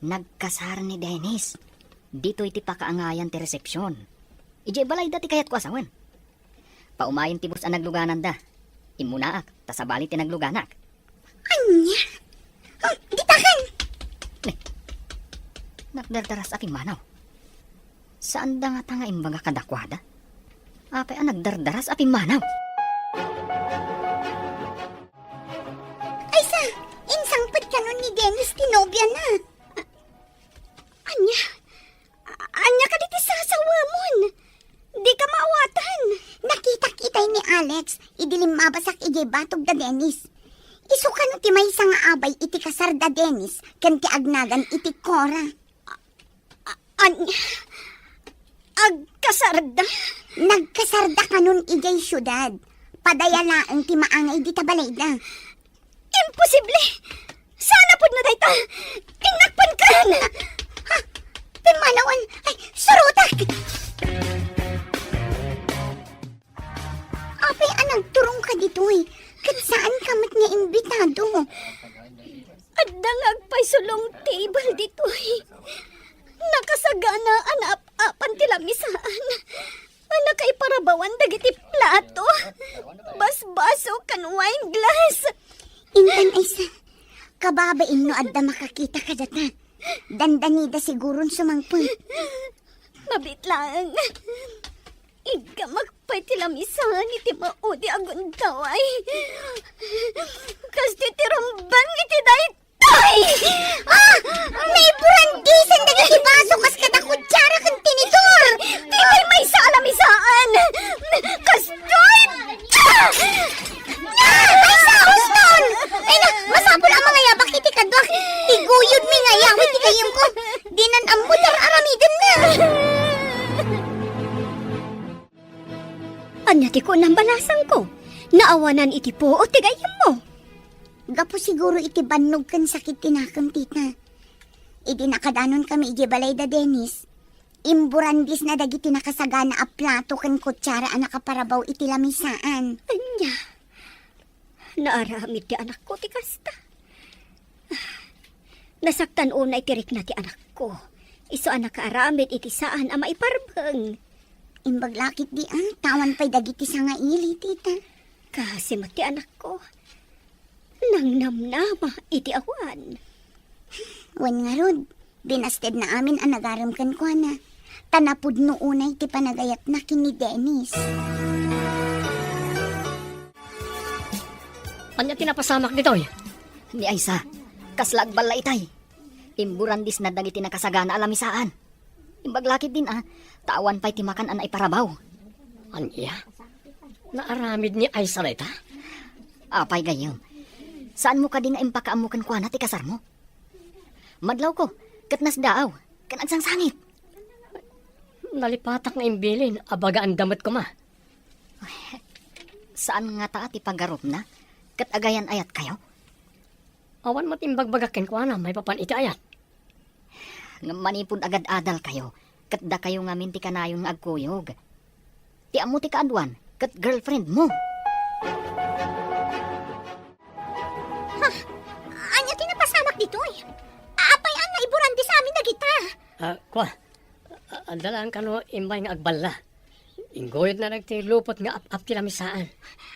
Nagkasar ni Dennis. Dito iti pakaangayan ti resepsyon. Ijay balay dati kayat ko asawan. Paumayin ti bus ang nagluganan da. Imunaak, tasabali ti nagluganak. Anya? Di takan! Nagdardaras aking manaw. Saan da nga tanga imbaga kadakwada? Apay ang nagdardaras aping manaw. Ay sa, insangpad ka nun ni Dennis tinobya na. Anya ka diti sasawamon. Di ka maawatan. Nakita-kitay ni Alex, idilim mabasak ijay batog da Dennis. Isuka no ti may nga abay iti kasar da Dennis, kan ti agnagan iti Cora. Anya? Agkasarda? Nagkasarda ka nun ijay syudad. Padayalaan ti maangay di tabalayda. Imposible! Sana pud na dayta! Inakpan ka na! Ha? Pimanawan! Ay, surutak! Apay, anang turong ka dito eh. Kat saan ka mat nga imbitado? Adang agpay sulong table dito eh. Nakasagana anap-apan tilamisaan. Anak kay parabawan dagiti plato. Basbaso kan wine glass. Intan Isa, kababain no adda makakita ka data. Dandanida siguron sumangpun. Mabit lang. Iga magpay tilamisan iti maudi agun taway. Kas titirumban iti daytay. May burandisan dagiti baso kas kada kutsara kan tinidor. Di may salamisaan. Kas doy. Ay sa huston. Ay na, masapul ang mga yabak iti kadwak. Iguyod mi nga yawit iti kayong ko. Dinan ambutar aramidan na. Anya ti ko nang balasang ko. Naawanan iti po o tigayam mo. Gapo siguro iti bannog kan sakit tinakam tita. Idi nakadanon kami iti balay da Dennis. Imburandis na dagiti nakasagana a plato kan kutsara a nakaparabaw iti lamisaan. Anya, naaramid ti anak ko ti kasta. Nasaktan una itirik na ti anak ko. Iso anak kaaramid iti saan a maiparbang. Imbaglakit di tawan pa'y dagiti sa nga ili, tita. Kasi ti anak ko. Nang namnama iti awan. Wan nga rod, binasted na amin ang nagaramkan ko na. Tanapod no unay ti panagayat na kini Dennis. Anya tinapasamak ditoy? Ni Aisa, kaslag bala itay. Imburandis na dagiti nakasagana alamisaan. Imbaglakit din tawan pa'y timakan anay parabaw. Anya? Naaramid ni Aisa reta? Apay gayam. Saan mo ka din nga impakaamukan kwa na ti kasar mo? Madlaw ko, katnas daaw, kan agsangsangit. Nalipatak nga imbilin, abaga ang damit ko ma. Saan nga ta ti paggarop na? Kat agayan ayat kayo? Awan mo't imbagbagakin ko na, may papan iti ayat. Nga manipod agad adal kayo, kat da kayo nga minti kanayong nga agkuyog. Ti amo ti kaadwan, kat girlfriend mo. Anya tinapasamak dito eh. Apay ang naiburandi sa amin na kita. Kwa, andalaan ka no imbay nga agballa. Ingoyod na nagtilupot nga ap tilamisaan.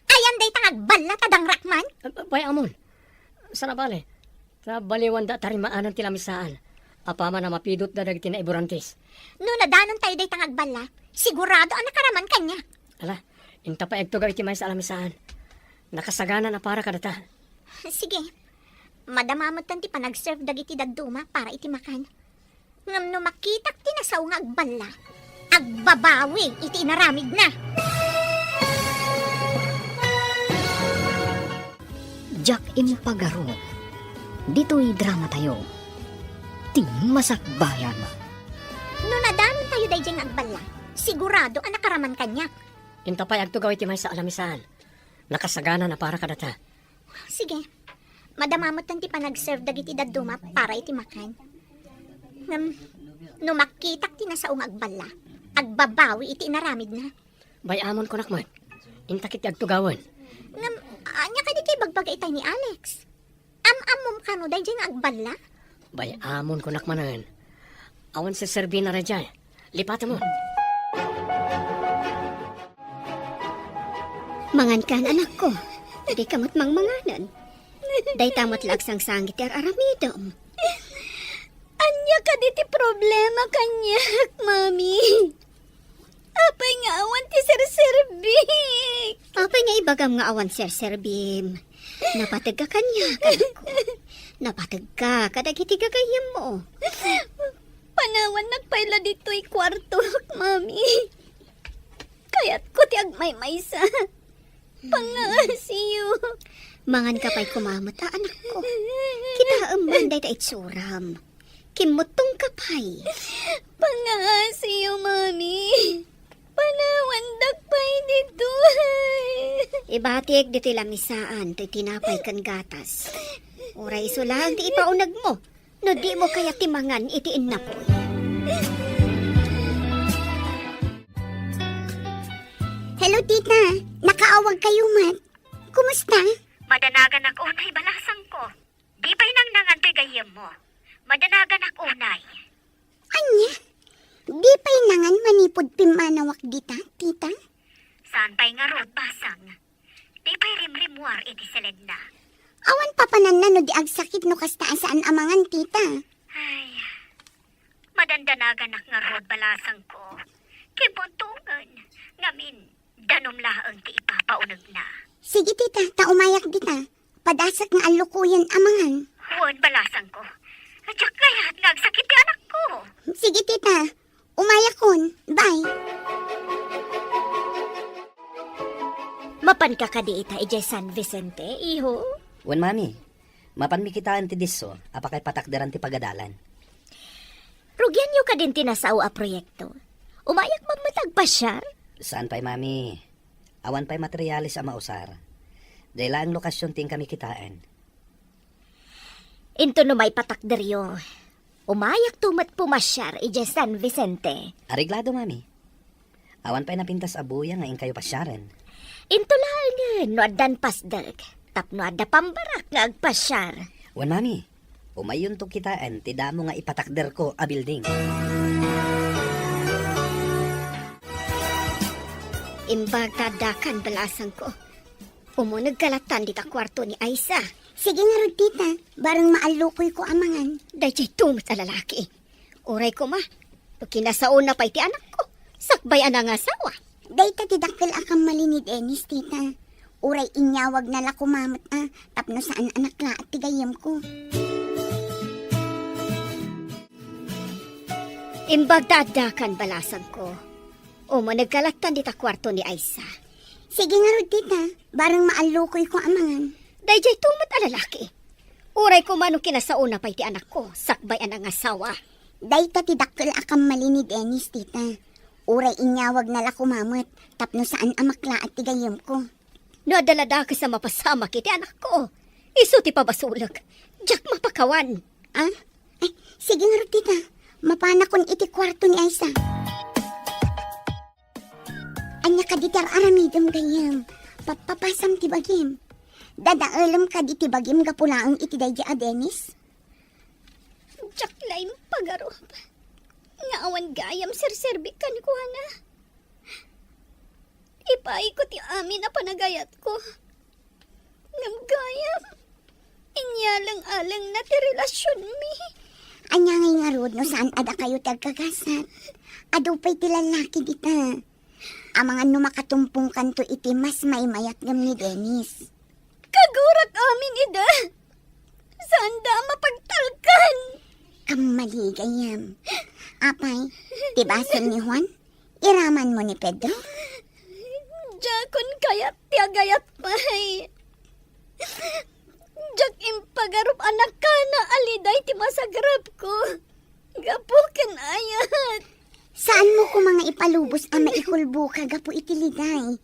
Ayan day tangag balla tadang rakman. Bay amon. Sana bale. Sa baliwan da tarimaanan tilamisaan. Apama na mapidot da dagiti na iburantis. No nadanon tayo day tangag balla, sigurado ang nakaraman kanya. Ala, inta pa egto iti may sa alamisaan. Nakasagana na para kadata. Sige, madamamot tanti pa nag-serve dagiti dagduma para iti makan. Ngam no makitak ti nasaw nga agballa, agbabawi iti inaramid na. Jack impagaro. Dito'y drama tayo. Ti masakbayan. No nadanon tayo day nga agballa, sigurado ang nakaraman kanya. Inta pa egto iti may sa alamisaan. Nakasagana na para kadata. Sige, madamamot tanti pa nag-serve dagiti dagduma para iti makan. Ngam no makitak ti nasaw nga agballa, agbabawi iti inaramid na. Bay amon ko nakman. Inta kiti agtugawan. Ngam, anya ka di kay bagbaga itay ni Alex. Am-amom ka no, dahil nga agbala. Bay amon ko nakmanan. Awan sa serbina ra dyan. Lipata mo. Mangan kan anak ko. Di kamot mangmanganan. Day tamot lagsang sangit ar aramidom. Anya ka di ti problema kanya, mami. Apay nga awan ti sir-serbik. Apay nga ibagam nga awan ser-serbim. Napatag ka kanya, kanak ko. Napatag ka, kadagiti gagayam mo. Panawan nagpaila dito'y kwarto, mami. Kaya't ko ti agmay-maysa. Pangasiyo. Mangan ka pa'y kumamot, anak ko. Kita amanday ta itsuram. Kimutong ka pa'y. Pangasiyo, mami. Panawan dagpay dito. Ibatik di tilamisaan, ti tinapay kan gatas. Oray iso lang, di ipaunag mo. No di mo kaya timangan, itiin na po. Hello, tita. Nakaawag kayo, Mat. Kumusta? Madanagan ak unay balasang ko. Di ba'y nang nangantoy gayem mo? Madanagan ak unay. Anya? Di pa'y nangan manipod pimanawak dita, tita? Saan pa'y nga rod basang? Di pa'y rimrimwar iti seled na. Awan papanan na no di agsakit no kastaan saan amangan, tita. Ay, madandanagan ak nga rod balasang ko. Kibuntungan, ngamin, danom laang ti ipapaunag na. Sige, tita, taumayak dita. Padasak nga alukuyan amangan. Huwag balasang ko. Adyak kaya't nagsakit ti anak ko. Sige, tita. Umayakon. Bye. Mapan ka kadi ita ijay San Vicente, iho? Wan mami, mapan mi kitaan ti disso, apakay patakderan ti pagadalan. Rugyan nyo ka din tinasaw a proyekto. Umayak magmatagpasyar? Saan pa'y mami? Awan pa'y materialis a mausar. Dahil ang lokasyon ting kami kitaan. Into no may patakderyo. Umayak tumat pumasyar ijay San Vicente. Ariglado mami. Awan pa'y napintas abuya nga kayo pasyaran. Into lang no adan pasdag. Tapno ada pambarak nga agpasyar. Wan mami, umayon to kitaan, ti damo nga ipatakder ko a building. Imbag tadakan balasang ko. Umunag kalatan dita kwarto ni Aisa. Sige nga rod, tita. Barang maalukoy ko amangan. Day jay tumot a lalaki. Oray ko ma, Kinasaon na pa iti anak ko. Sakbay anang asawa. Day tatidakkel akam mali ni Dennis, tita. Uray inyawag na la kumamot tapno saan anak la at tigayam ko. Imbag daadakan balasan ko. O mo nagkalatan dita kwarto ni Aisa. Sige nga rod, tita. Barang maalukoy ko amangan. Dayjay tumat a lalaki. Uray ko manong kinasauna pa iti anak ko. Sakbay anang asawa. Day tatidakkel akam mali ni Dennis, tita. Uray inyawag na la kumamot tapno saan amakla at tigayam ko. Nadalada ka sa mapasama kiti anak ko. Iso ti pabasulag. Diyak mapakawan. Ah? Ay, sige nga rod, tita. Mapana kon iti kwarto ni Aisa. Anya ka ditar aramidom gayam. Papapasam ti bagim. Dadaalam ka di ti bagim gapulaang iti dayja a Dennis. Diyak laim pagarop. Nga awan gayam sirserbikan ko na. Ipay ko ti amin na panagayat ko. Ngam gayam. Inyalang-alang na ti relasyon mi. Anya ngay nga rod no saan ada kayo tagkakasat. Adupay ti lalaki dita. Amangan no makatumpong kanto iti mas may mayat ngam ni Dennis. Kagurat amin ida. Saan da mapagtalkan? Kamali gayam. Apay, tibasan ni Juan? Iraman mo ni Pedro? Jakon kayat ti agayat pay. Jak impagarup anak ka na aliday ti masagrap ko. Gapukan ayat. Saan mo ko mga ipalubos ang maikulbo ka gapo itiliday?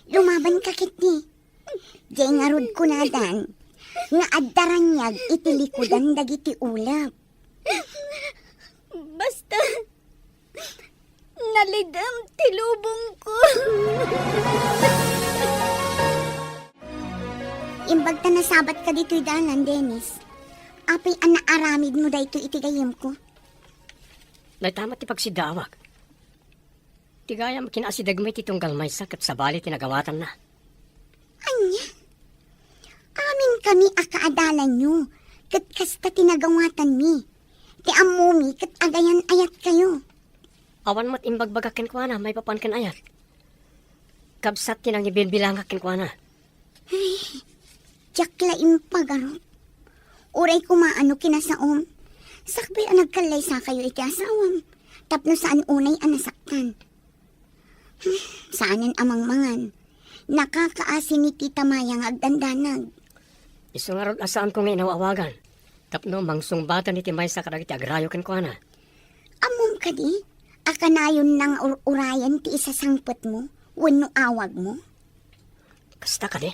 Lumaban ka kiti. Diyay nga rod ko na dan. Nga addaranyag itilikudan dagiti ulap. Basta nalidam ti lubong ko. Imbag ta nasabat ka dito'y dalan, Dennis. Apay ang naaramid mo dahito itigayam ko. Naitamat ti pagsidawag. Tigayam kinasidagmay titong galmay sa kat sabali tinagawatan na. Anya? Amin kami akaadalan nyo. Kat kasta tinagawatan mi. Ti amumi kat agayan ayat kayo. Awan mo't imbagbagakin ko na, may papankan ayat. Kabsat tinang ibilbilangakin ko na. Jakla impagaro. Uray kumaano kinasaom. Sakbay ang nagkalay sa kayo iti asawam. Tapno saan unay ang nasaktan. Saanan amang mangan. Nakakaasin ni Tita Mayang agdandanag. Iso nga rod asaan ko nga inawawagan. Tapno mangsung bata ni Timay sa karagiti agrayo ken ko na. Amom ka di? Akanayon ng urayan ti isasangpot mo. Wano awag mo. Kasta ka di.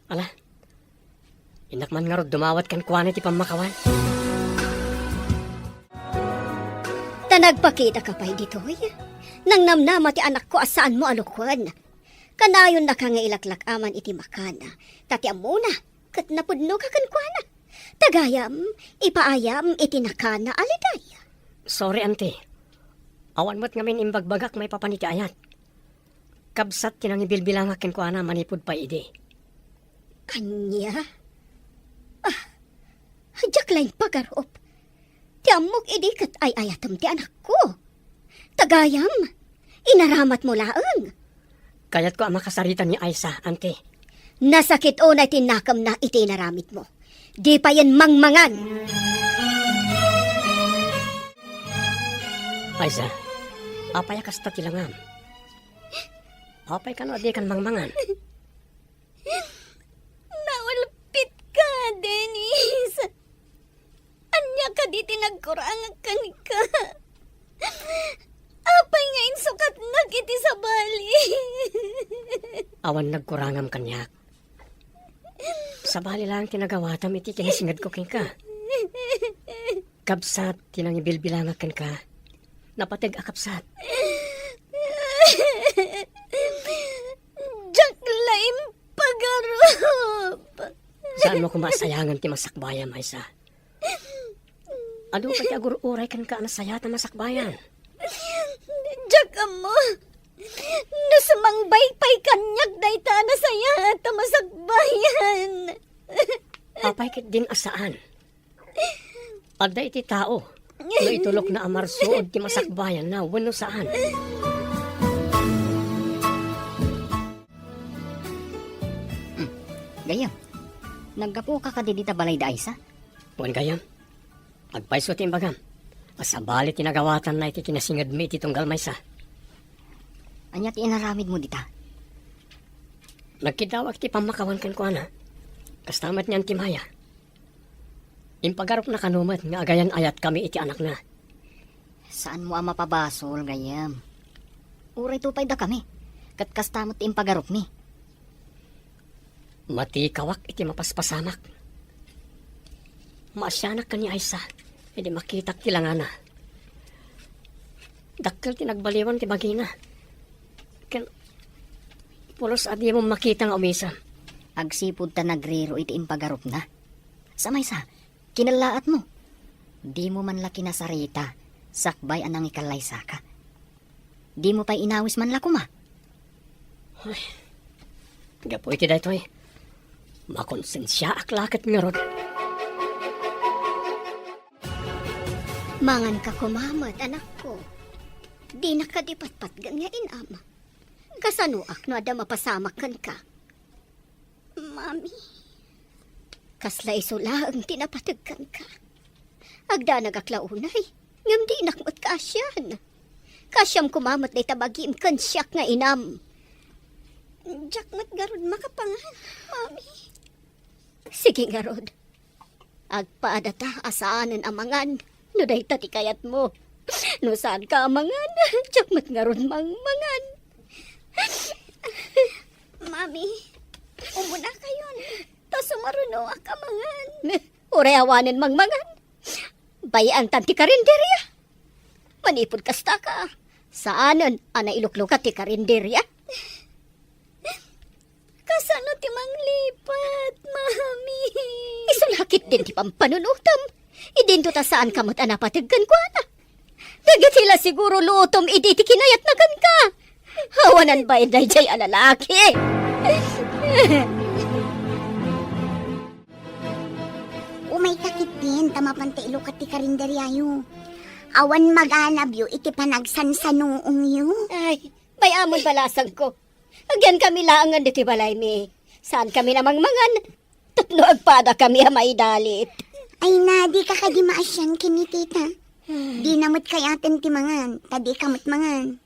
Ala, inak man nga rod dumawat kan kuwan iti pamakawan. Tanagpakita ka pa'y ditoy. Nang namnama ti anak ko asaan mo alukwan. Kanayon na ka nga ilaklak-aman iti makana. Tati amuna, kat napudno ka kankwana. Tagayam, ipaayam iti nakana aliday. Sorry, ante. Awan mo't ngamin imbagbagak may papaniti ayat. Kabsat tinang ibilbilangakin ko na manipod pa idi. Anya? Hadyak lain pagarop. Ti amok idi kat ay ayatam ti anak ko. Tagayam, inaramat mo laang. Kayat ko ang makasaritan ni Aisa, ante. Nasakit o na tinakam na itinaramit mo. Di pa yan mangmangan. Aisa, apay kasta tilangam. Apay ka no adi kan mangmangan. Naulpit ka, Dennis. Anya ka di tinagkurang kan ka. Apay nga insukat nagiti sa bali. Awan nagkurangam kanyak. Sa bali lang tinagawatam iti kinasingad ko king ka. Kabsat tinang ibilbilangakan ka. Napateg akapsat. Jaklaim pagarop. Saan mo kumasayangan ti masakbayan, Aisa? Ado pati agur-uray kan ka anasayata masakbayan. Jaka mo. Nasamangbay pa'y kanyak dayta na saya at masakbayan. Apay kit din asaan. Adda iti tao. No itulok na amarsuod ti masakbayan na wano saan. Gayam, naggapo ka dita balay da Aysa? Wan gayam. Agpaiso ti imbagam. Masabali tinagawatan na iti kinasingad mi iti tunggal maysa. Anya ti inaramid mo dita? Nagkidawag ti pamakawan kan ko ana. Kastamat niyan ti Maya. Impagarap na kanumat nga agayan ayat kami iti anak na. Saan mo ama pabasol, Gayam? Uray tupay da kami. Kat kastamot ti impagarop mi. Mati kawak iti mapaspasamak. Maasyanak ka ni Aysa. Hindi makitak ti langana. Dakkel ti nagbaliwan ti bagina. Ken pulos adi mo makita nga umisa. Agsipod ta nagrero iti impagarop na. Samay sa, kinalaat mo. Di mo man la kinasarita, sakbay anang ikalaysa ka. Di mo pa inawis man la kuma. Gapo iti daytoy. Makonsensya aklakat nga rod. Mangan ka kumamat, anak ko. Di nakadipatpat ganyain, ama. Kasanuak no ada mapasamak kan ka. Mami, Kasla isula ang tinapatagkan ka. Agda nagaklaunay, ngam di nakmat kasyan. Kasyam kumamat na itabagim kan siyak nga inam. jakmat garod makapangan, Mami. Sige nga, Rod. Agpaadata asaanan amangan. No day tati kayat mo. No saan ka amangan. Jakmat nga, Rod, mangmangan. Mami, umuna kayon. Ta sumaruno akamangan. Uray awanin mangmangan. Bayaan tanti karinderya. Manipod kasta ka. Saanan, ana iluklukat ti karinderya. Kasano ti manglipat, Mami? Isulakit din ti pampanunutam. Idinto ta saan kamot anapatagkan ko ana. Dagat sila siguro lutom idi ti kinayat na kan ka. Hawanan ba inday jay alalaki? Umay kakit din, tamapante ilukat ti karinderyayo. Awan mag-anab yu, iti panagsansanuong yu. Ay, may amon balasang ko. Agyan kami laangan diti balay mi. Saan kami namang mangan? Tatlo agpada kami amay dalit. Ay na, di ka kadi maasyan kini tita. Di namot kayaten ti mangan, tadi kamot mangan.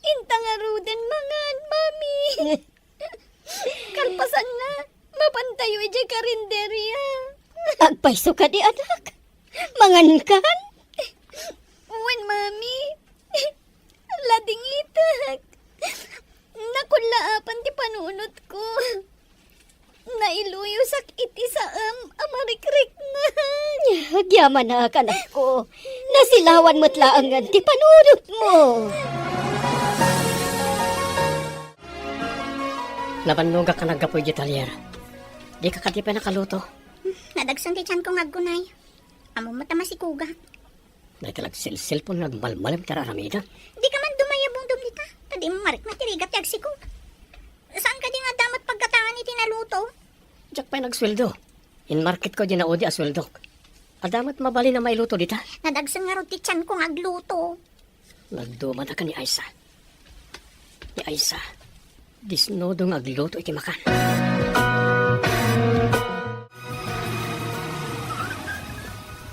Inta nga ruden mangan, Mami. Kalpasan na, mapantayo ije karinderya. Agpaiso ka di anak. Mangan kan? Uwan, Mami. Lading itak. Nakulaapan ti panunot ko. Nailuyusak iti sa amarikrik na. Agyaman na kanak ko. Nasilawan mo't laangan ti panunot mo. Nabannuga ka naggapoy di talyer. Di ka katipa nakaluto. Nadagsan ti tiyan kong agunay. Amo matama si Kuga. Dahil talag silpon nagmalmalim tararamida. Di ka man dumayabong dumita. Tadi marik na tirigat yag si Kuga. Saan ka di nga damat pagkataan iti naluto? Diyak pa'y nagsweldo. In market ko di na odi asweldok. Adamat mabali na mailuto dita. Nadagsan nga ro ti tiyan kong agluto. Nagduman ka ni Aysa. Ni Aysa, disnodong agluto iti makan.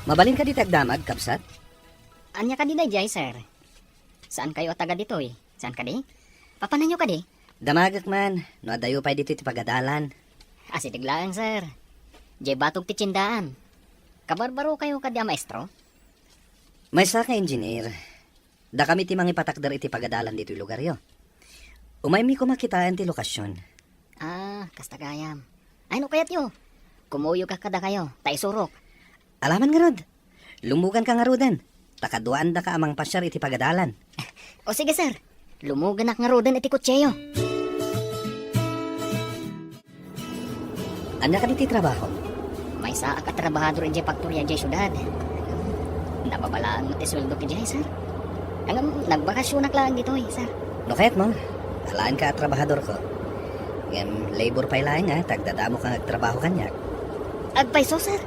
Mabalin ka di tagdamag, kapsat? Anya ka di na jay, sir? Saan kayo taga dito eh? Saan ka di? Papanan nyo ka di? Damagak man, no adayo pa dito ti pagadalan. Asitiglaan, sir. Jay batog ti tsindaan. Kabarbaro kayo ka di maestro? May sa ka engineer. Da kami ti mangipatakdar iti pagadalan dito lugar yo. Umay mi ko makitaan ti lokasyon. Ah, kastagayam. Ay no kayat yo. Kumuyo ka kada kayo, tay surok. Alaman nga rod, lumugan ka nga rodan. Takaduan da ka amang pasyar iti pagadalan. O sige, sir. Lumugan nga rodan iti kutseyo. Anya ka diti trabaho? May sa akatrabahador iti faktorya iti syudad. Nababalaan mo ti sweldo ti jay, sir. Ang nagbakasyon lang dito eh, sir. No kayat mo, alaan ka at trabahador ko. Ngam labor pa ilang nga, tagdadamo ka nagtrabaho kanya. Agpaiso, sir.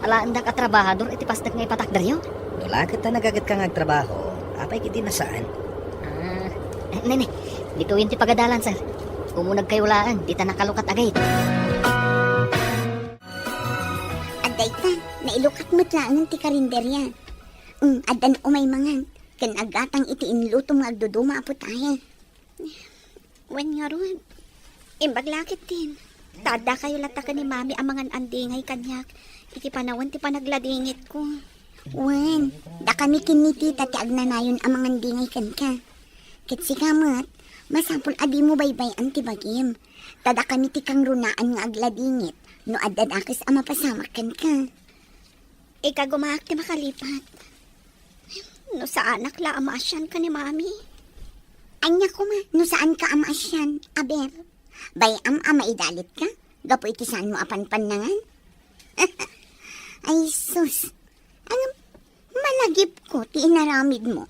Alaan ka trabahador iti pastak nga ipatakder yo. Dula kita nagagat ka ngagtrabaho, apay kiti nasaan? Nene, dito yun ti pagadalan, sir. Umunag kayo laan, di ta nakalukat agay. Aday ta, nailukat mo't lang ti karinderya. Adan umay mangan, kan agatang iti inluto mga agduduma apo tayo. Wen nga ron, imbaglakit din. Tada kayo lata ka ni mami amangan andingay kanyak. Iti panawan ti panagladingit ko. Wen, da kami kinitita ti agnanayon amangan dingay kan ka. Kitsi kamot, masapul adi mo baybay ang tibagim. Tada kami ti kang runaan nga agladingit. No adad akis ama pasamakan ka. Ika gumaak ti makalipat. No sa anak la amasyan ka ni mami. Anya ko ma, no saan ka amasyan, aber. Bayam ama idalit ka, gapo iti saan mo apanpanangan. Ay sus, anong malagip ko ti inaramid mo.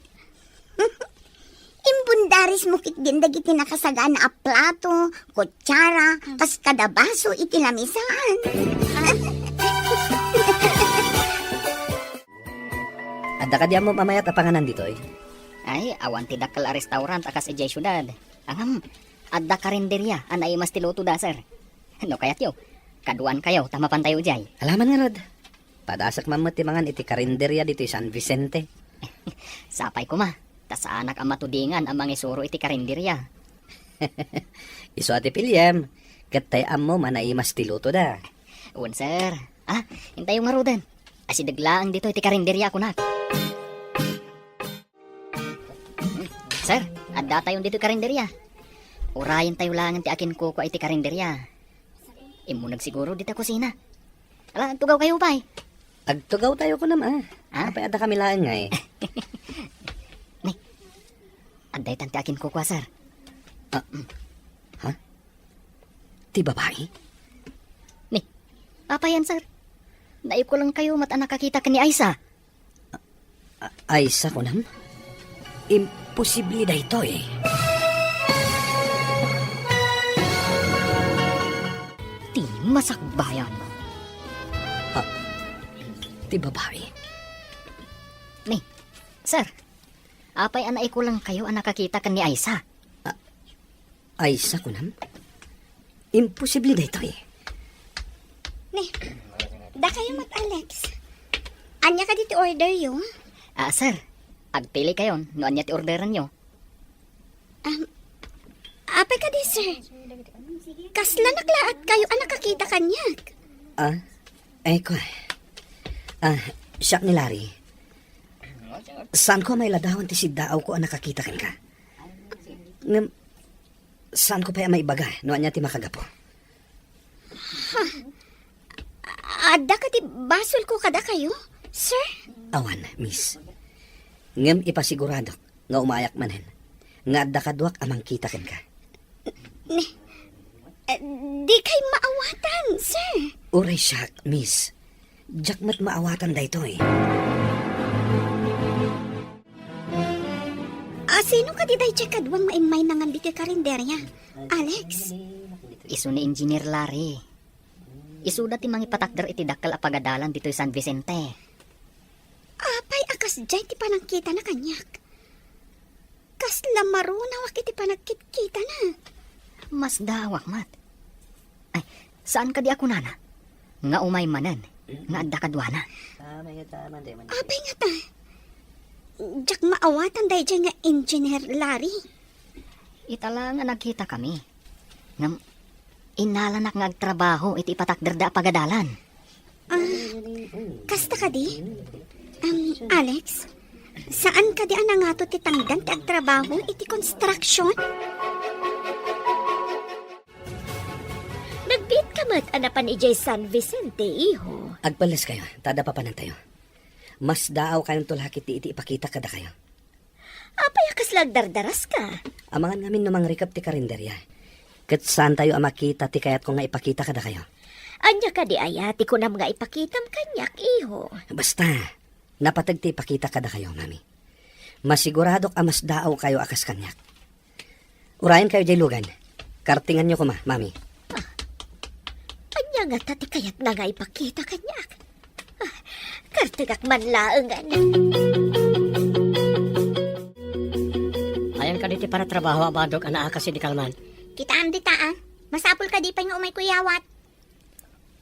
Imbundaris mo kit gindag iti nakasaga na plato, kutsara, kas kada baso iti lamisan. Adda ka diyan mo mamaya tapanganan dito eh. Ay, awan ti dakkel a restaurant akas ijay syudad. Angam, adda karinderya, anay mas tiluto da, sir. No kayat yo, kaduan kayo, tamapan tayo jay. Alaman nga rod. Padasak mamot ti mangan iti karinderya dito San Vicente. Sapay ko ma, tas anak ang matudingan ang mga isuro iti karinderya. Iso ati Pilyam, katay mo manay mas tiluto da. Uwan, sir. Hintay yung marudan. Asidaglaang dito iti karinderya ko na. Sir, adda tayo dito karinderya. Urayan tayo lang ti akin ko iti karinderya. Imunag siguro dito kusina. Ala, tugaw kayo pa eh. Agtugaw tayo ko naman. Apay adda kami laan nga eh. Adday tanti akin ko sir. Ha? Ti babae? Apa yan, sir? Naip ko lang kayo mat nakakita ka ni Aisa. Aisa ko nam? Imposible da ito eh. Ti masakbayan mo. Ti babae? Sir, apay anay ko lang kayo ang nakakita ka ni Aisa. Aisa ko nam? Imposible da ito eh. Da kayo mat Alex. Anya ka dito order yo? Sir, agpili kayo no anya ti orderan nyo. Apay ka di sir. Kasla naklaat kayo ang nakakita kanyak. Ko. Siyak ni Larry. Saan ko may ladawan ti sidaaw ko ang nakakita kan ka? Saan ko pa may ibaga no anya ti makagapo? Ada ka di basol ko kada kayo, sir? Awan, miss. Ngem ipasigurado nga umayak manen. Nga adda kadwak amang kita kan ka. Di kay maawatan, sir. Uray siyak, miss. Jakmat maawatan da ito eh. Sino ka di day kadwang maimay nangan di kay karinderya? Alex? Isu ni Engineer Larry. Isuda ti mangi patakder iti dakkel a pagadalan dito San Vicente. Apay akas jay ti panangkita na kanyak. Kas lamaro na wak iti panagkit-kita na. Mas dawak mat. Ay, saan ka di ako nana? Nga umay manan, nga adda kadwana. Apay nga ta. Jak maawatan day jay nga Engineer Larry. Itala nga nagkita kami. Ngam, inalanak nga agtrabaho iti patakder da pagadalan. Kasta ka di? Alex, saan ka di anangato ti tangdan ti agtrabaho iti construction? Nagbit ka mat anapan ijay San Vicente, iho. Agpalas kayo, tada pa panan tayo. Mas daaw kayong tulakit iti ipakita kada kayo. Apay akas lagdardaras ka. Amangan ngamin namang rikap ti karinderya. Kat saan tayo makita ti kayat ko nga ipakita kada kayo. Anya ka di ayati ko na mga ipakitam kanyak, iho. Basta, napatag ti ipakita kada kayo, mami. Masiguradok mas daaw kayo akas kanyak. Urayan kayo jay lugan. Kartingan nyo ko mami. Anya nga tati kayat na nga ipakita kanyak. tagak manlaangan. Ayan ka diti para trabaho abadok ana ka si di kalman. Kitaan dita ah. Masapul ka di pa nga umay kuyawat.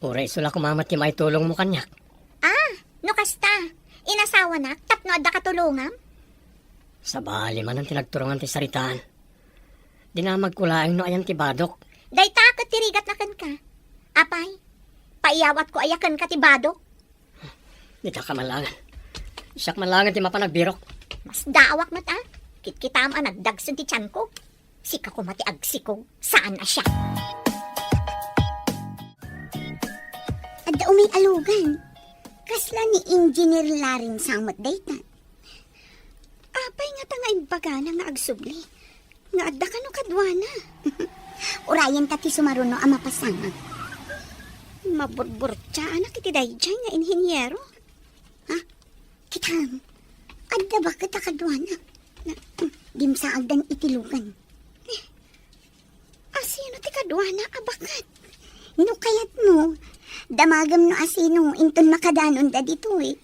Uray sula kumamat ti may tulong mo kanyak. Ah, no kasta. Inasawa na, tapno adda katulungam. Sa bali man ang tinagturungan ti saritaan. Di na magkulaang no ayan ti badok. Dayta kat tirigat na kan ka. Apay, paiyawat ko ayakan ka tibado. Di ka kamalangan. Siyak malangan ti mapanagbirok. Mas daawak mat ah. Kitkitam ang nagdagsun ti tiyan ko. Sika ko mati agsiko. Saan na siya? Adda umay alugan. Kasla ni Engineer Laring samot dayta. Apay nga tangain bagana nga agsubli. Nga adda ka no kadwana. Urayan ta ti sumaruno ang mapasangag. Maburbur tsa anak iti dayjay nga inhinyero. Ha? Kitam. Adda ba kita kadwana? Dimsa agdan itilugan. Asino ti kadwana abakat? No kayat mo, damagam no asino inton makadanon da dito eh.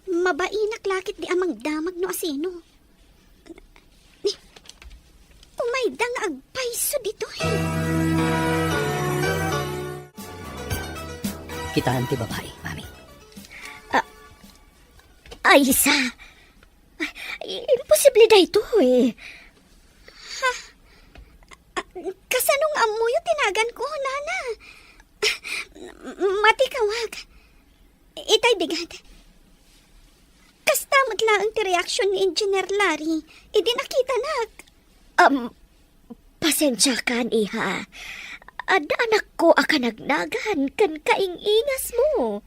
Mabainak lakit di amang damag no asino. Umaydang agpaiso dito eh. Kitaan ti babae, mami. Aysa, imposible da ito eh. Kasanong amuyo tinagan ko, nana. Matikawag. Itay bigat. Kastamot lang ti reaksyon ni Engineer Larry. Idi nakita nak. Pasensya kan, iha. Ada anak ko akan nagnagan kan kaingingas mo.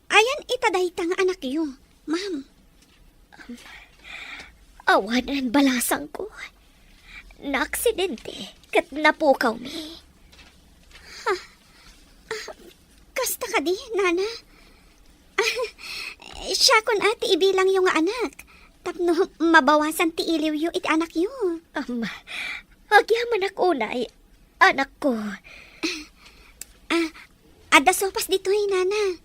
Ayan itaday nga anak yo, ma'am. Awanan balasang ko. Naaksidente kat napukaw mi. Kasta ka di, nana. Siya kun ati ibilang yung anak. Tapno mabawasan ti iliw yu iti anak yu. Agyaman ako unay, anak ko. Ada sopas dito nana.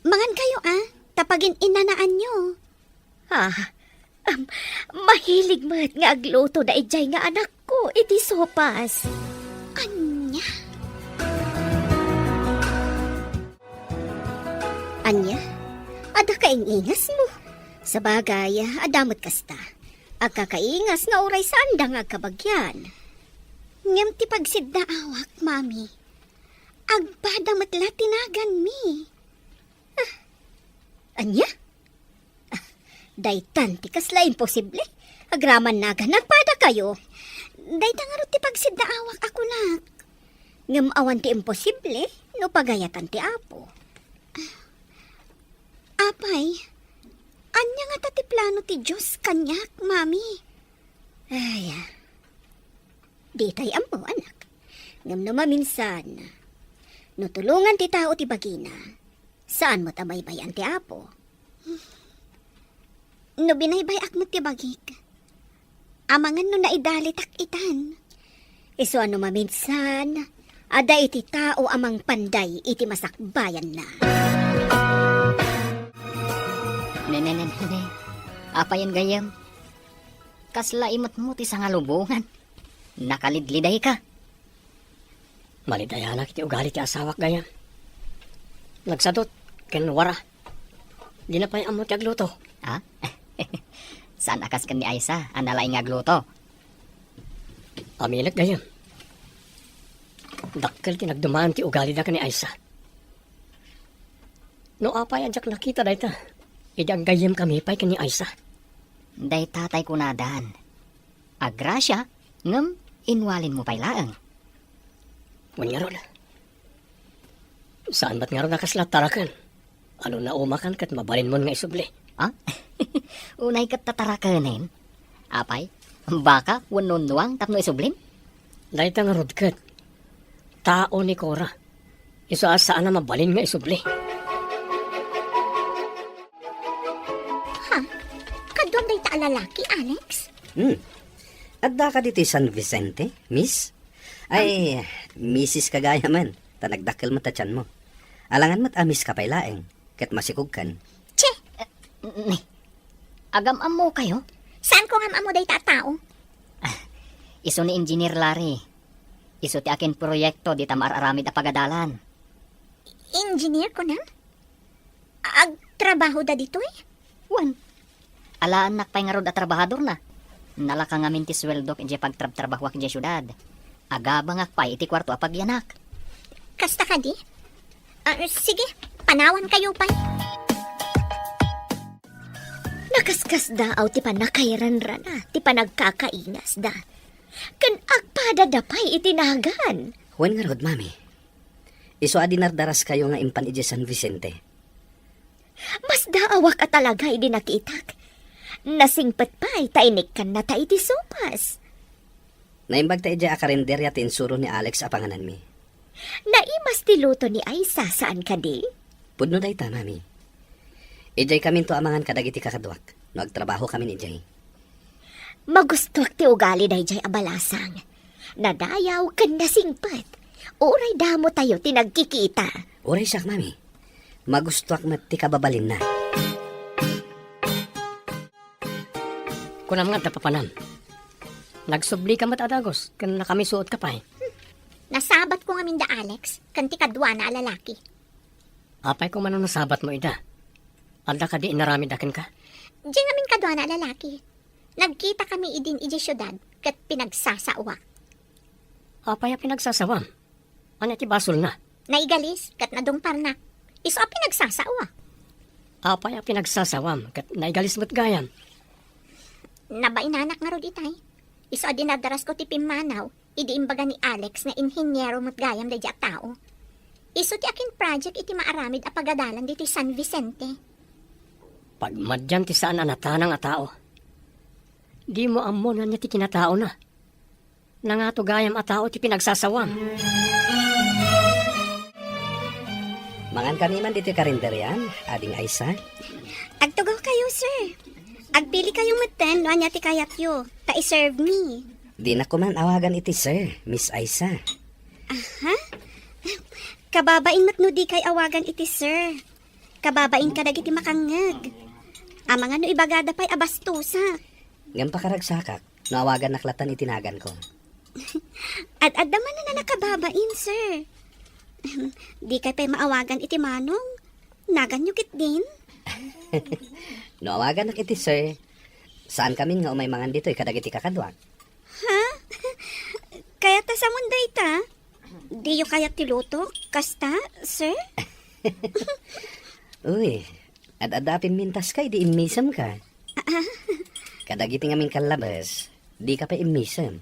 Mangan kayo tapagin inanaan nyo. Mahilig mat nga agluto da ijay nga anak ko, iti sopas. Anya? Anya, ada kaingingas mo. Sa bagay, adamot kasta. Agkakaingas nga uray saan da nga kabagyan. Ngem ti pagsidda awak, mami. Agpadamat la tinagan mi. Anya? Daytan ti kasla imposible. Agraman naga, nagpada kayo. Dayta nga ro ti pagsidda awak ako nak. Ngem awan ti imposible, no pagayatan ti apo. Apay, anya nga ta ti plano ti Diyos kanyak, mami. Ay, di tay amo, anak. Ngam no maminsan, no tulungan ti tao ti bagina, saan mo tabaybayan ti apo? No binaybay ak mo ti bagik. Amangan no naidalitak itan. Iso ano maminsan, ada iti tao amang panday iti masakbayan na. Nene. Apayan gayam. Kasla imot mo ti sangalubungan. Nakalidliday ka. Malidaya na kiti ugali ti asawak gayam. Nagsadot, kenwara. Di na pa yung amo ti agluto. Ha? Saan akas kan ni Aisa? Analaing agluto. Aminag gayam. Dakkel ti nagdumaan ti ugali da ka ni Aisa. No apay anjak nakita dayta. Idang gayam kami pa'y kani Aisa. Day tatay ko nadan. Agrasya, ngem inwalin mo pa'y laang. Wanyaron. Saan ba't nga ron nakaslataраkan? Ano na umakan kat mabalin mo nga isubli? Ha? Unay kat tatarakanin. Apay, baka wanunuang tapno isublin? Dahil nga rodkat. Tao ni Cora. Iso asaan na mabalin nga isubli. Kadwag day ta lalaki, Alex. Adda ka dito San Vicente, miss? Ay, Mrs. Kagaya man. Tanagdakkel mo tatyan mo. Alangan mat amis ka pailaeng, ket masikog kan. Che, Ni, agam amo kayo? saan ko nga amo day tao? Iso ni Engineer Larry. Iso ti akin proyekto di tamar aramid a pagadalan. Engineer ko na? Agtrabaho da dito eh. Wan. Alaan nakpay nga rod a trabahador na. Nalaka nga minti sweldo kinje pagtrabahwak kinje syudad. Agabang akpay iti kwarto a pagyanak. Kasta ka di? Sige, panawan kayo pa. Nakaskas da aw ti panakairanran na, ti panagkakainas da. Kan agpada da pa'y itinagan. Wen nga rod, mami. Iso adinardaras kayo nga impan ije San Vicente. Mas daawak at talaga idi nakitak. Nasingpet pa'y tainik kan na ta iti sopas. Naimbag ta ije akarinderya ti insuro ni Alex a panganan mi. Naimas ti luto ni Aisa saan ka di? Pudno day ta, mami. Ijay kami to amangan kadagiti kakadwak. No agtrabaho kami ni Ijay. Magustuak ti ugali day jay abalasang. Nadayaw kan nasingpet. Uray damo tayo tinagkikita. Oray siyak, mami. Magustuak mat ti kababalin na. Kunam nga tapapanam. Nagsubli ka mat adagos, kan nakamisuot ka pa eh. Nasabat ko nga minda Alex, kanti kadwa na lalaki. Apay kung manong nasabat mo ida. Alda ka di inaramid akin ka. Diyan nga min kadwa na lalaki. Nagkita kami idin iji syudad, kat pinagsasawa. Apay a pinagsasawam. Ano ti basol na? Naigalis, kat nadungpar na. Iso a pinagsasawa. Apay a pinagsasawam, kat naigalis mo't gayam. Nabainanak nga ro itay. Iso a dinadaras ko ti Pimanaw, idi imbaga ni Alex na inhinyero mo't gayam da di tao. Iso ti akin project iti maaramid a pagadalan diti San Vicente. Pagmadyan ti saan anatanang a tao. Di mo ammo na niya ti kinatao na. Nangato gayam a tao ti pinagsasawam. Mangan kami man dito karinderyan, ading Aisa. Agtugaw kayo, sir. Agpili kayong maten, no anya ti kayatyo. Ta-serve me. Di na ko man awagan iti sir, Miss Aisa. Kababain matno di kay awagan iti sir. Kababain ka dagiti makangag. Amang ano ibagada pa'y abastusa. Ngam pakaragsakak, no awagan naklatan itinagan ko. At adaman na nakababain, sir. Di kay pa'y maawagan iti manong. Nagan nyo kit din. No awagan nak iti sir, saan kami nga umay mangan dito kadagiti kakadwak? Kaya ta sa munday ta. Di yo kaya tiluto, kasta, sir? Uy, adapin mintas kay di imisam ka. Kadagiti nga min kalabas, di ka pa imisam.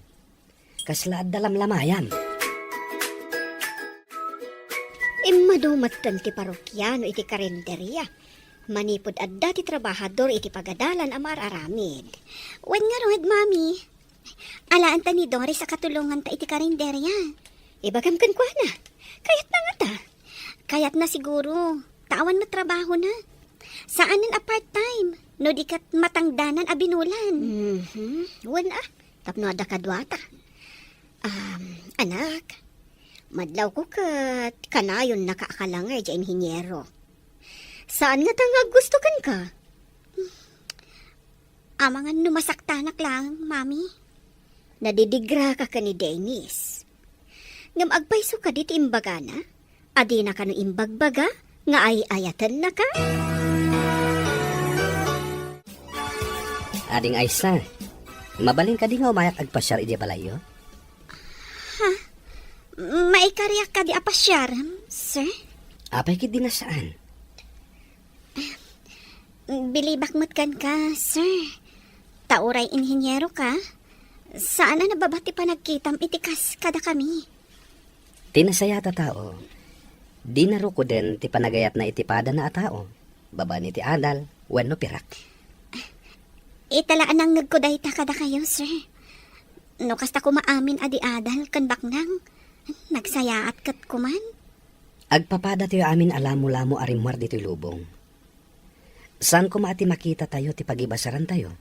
Kasla dalam lamayan. Immadumatan ti parokyano iti karinderya. Manipod adda ti trabahador iti pagadalan amar aramid. Wen nga roed, mami. Alaan ta ni Doris sa katulungan ta iti karinderya. Ibagam kan kwa na. Kayat na nga ta. Kayat na siguro. Tawan mo trabaho na. Saanin a part-time? No di kat matangdanan a binulan. Wan tapno adda kadwata. Anak, madlaw ko kat kanayon nakaakalangay di inhinyero. Saan nga tanga gusto kan ka? Amangan numasaktanak lang, mami. Nadidigra ka ni Dennis. Ngam agpaiso ka dit imbaga na? Adi na ka no imbagbaga? Nga ay ayatan na ka? Ading Aisa, mabaling ka di nga umayak agpasyar ije balayo? Maikariyak ka di apasyar, sir? Apay kit di na saan? Bilibak mo't kan ka, sir. Tauray inhinyero ka? Saan na nababati pa nagkitam itikas kada kami? Tinasaya ta tao. Di na ruko din ti panagayat na itipada na a tao. Baba ni ti adal, wenno pirak. Italaan ang nagkuday ta kada kayo, sir. No kasta ko maamin adi adal kan baknang. Nagsaya at kat kuman. Agpapada tayo amin alamo-lamo arimwar dito'y lubong. Saan ko maati makita tayo ti pagibasaran tayo?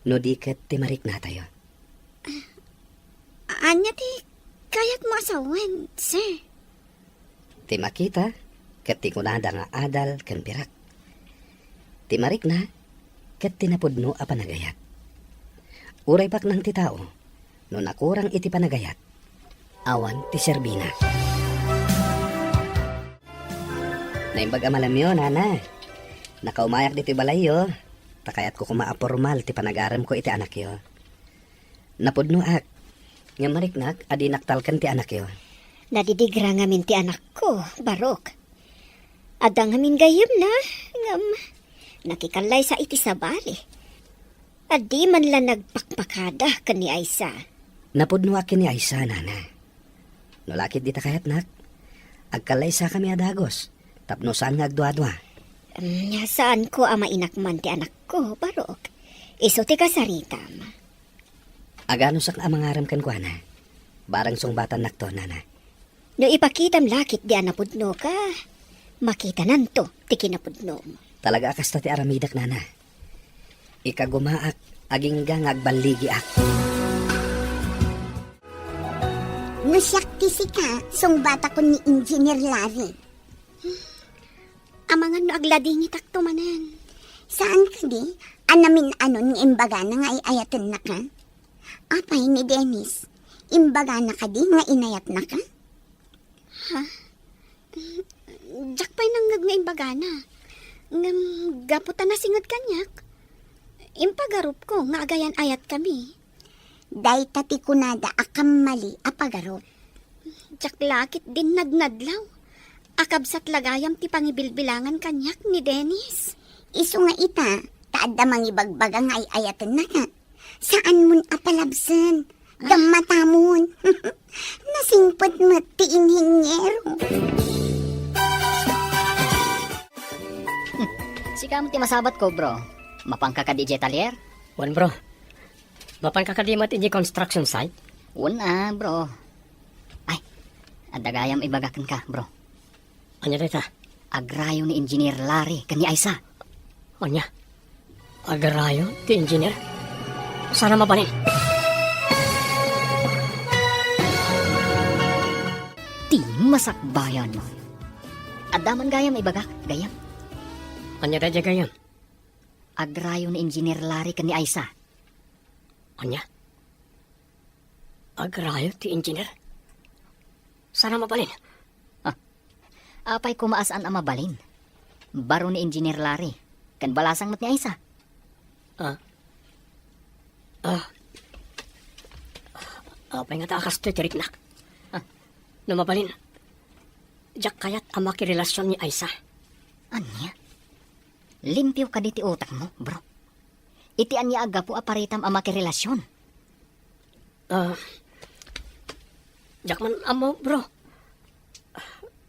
No di ket ti marik na tayo. Anya ti kayat mo asawan, sir. Ti makita, ket ti kunada nga adal ken pirak. Ti marik na, ket tinapudno a panagayat. Uray pak nang ti tao, no nakurang iti panagayat, awan ti serbina. Naimbag amalam yun, nana. Nakaumayak dito balay yo. Takayat ko kumaapormal ti panagaram ko iti anak yo. Napudno ak. Nga mariknak, adi naktalkan ti anak yo. Nadidigra ngamin ti anak ko, Barok. Adang ngamin gayam na, ngam, nakikalay sa iti sabali. Adi man lang nagpakpakada ka ni Aisa. Napudno akin ni Aisa, nana. Nulakit di takayat nak. Agkalay sa kami adagos. Tapno saan nga agdwa-dwa. Nya saan ko ama inakman ti anak ko, Barok? Iso ti kasaritam. Agano sak amangaram kan ko, ana. Barang sungbatan nakto, nana. No ipakitam lakit di anapudno ka. Makita nanto ti kinapudno mo. Talaga akasta ti aramidak, nana. Ikagumaak, agingga ngagbaligi ak. No siyak ti sika, song bata ko ni Engineer Larry. Amangan no agladingit ak tumanan. Saan ka di? Anamin anon ng imbaga na nga iayatan na ka? Apay ni Dennis, imbaga na ka di nga inayat na ka? Ha? Jakpay nang nga imbaga na. Ngam gaputan na singad kanyak. Impagarup ko nga agayan ayat kami. Day tati kunada akam mali apagarup. Jaklakit din nadnadlaw. Akabsat lagayam ti pangibilbilangan kanyak ni Dennis. Iso nga ita, taadda mangibagbaga nga ayatan na ka. Saan mun apalabsan? Damata mun. Nasingpot mo ti inhinyero. Sika mo ti masabat ko, bro. Mapangka ka di talier? Wan bro, mapangkakadimat iti construction site? Una, bro. Ay, adagayam ibagakan ka, bro. Anya dita? Agrayo ni Engineer Larry kani Aisa. Anya? Agarayo, ti engineer? Sana mabalin. Ti masakbayan mo. Adaman gayam ibagak, gayam. Anya da gayon? Agrayo ni Engineer Larry kani Aisa. Anya? Agarayo, ti engineer? Sana mabalin. Apay kumaasaan ang mabalin. Baro ni Engineer Larry. Kan balasang mat ni Aisa. Apay nga taakas to tiriknak. Numabalin. Jak kayat ang makirelasyon ni Aisa. Anya? Limpyo ka di ti utak mo, bro. Iti anya aga po aparitam ang makirelasyon. Jak man amo, bro.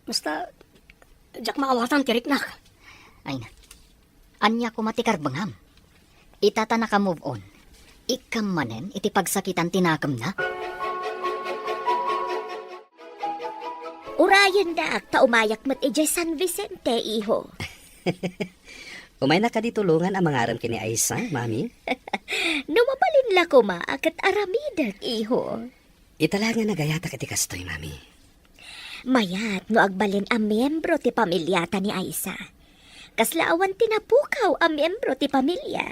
Basta, jak maawatan tiriknak. Ay na. Anya ko matikar bangam. Itata na ka move on. Ikam manen iti pagsakitan tinakam na. Urayan da ak taumayak mat ije San Vicente, iho. Umay na ka di tulungan ang mangaram kini Aisa, mami. Numabalin la ko ma akat aramidak, iho. Itala nga nagayata kati kastoy, mami. Mayat no agbalin ang miyembro ti pamilyata ni Aisa. Kaslaawan tinapukaw ang miyembro ti pamilya.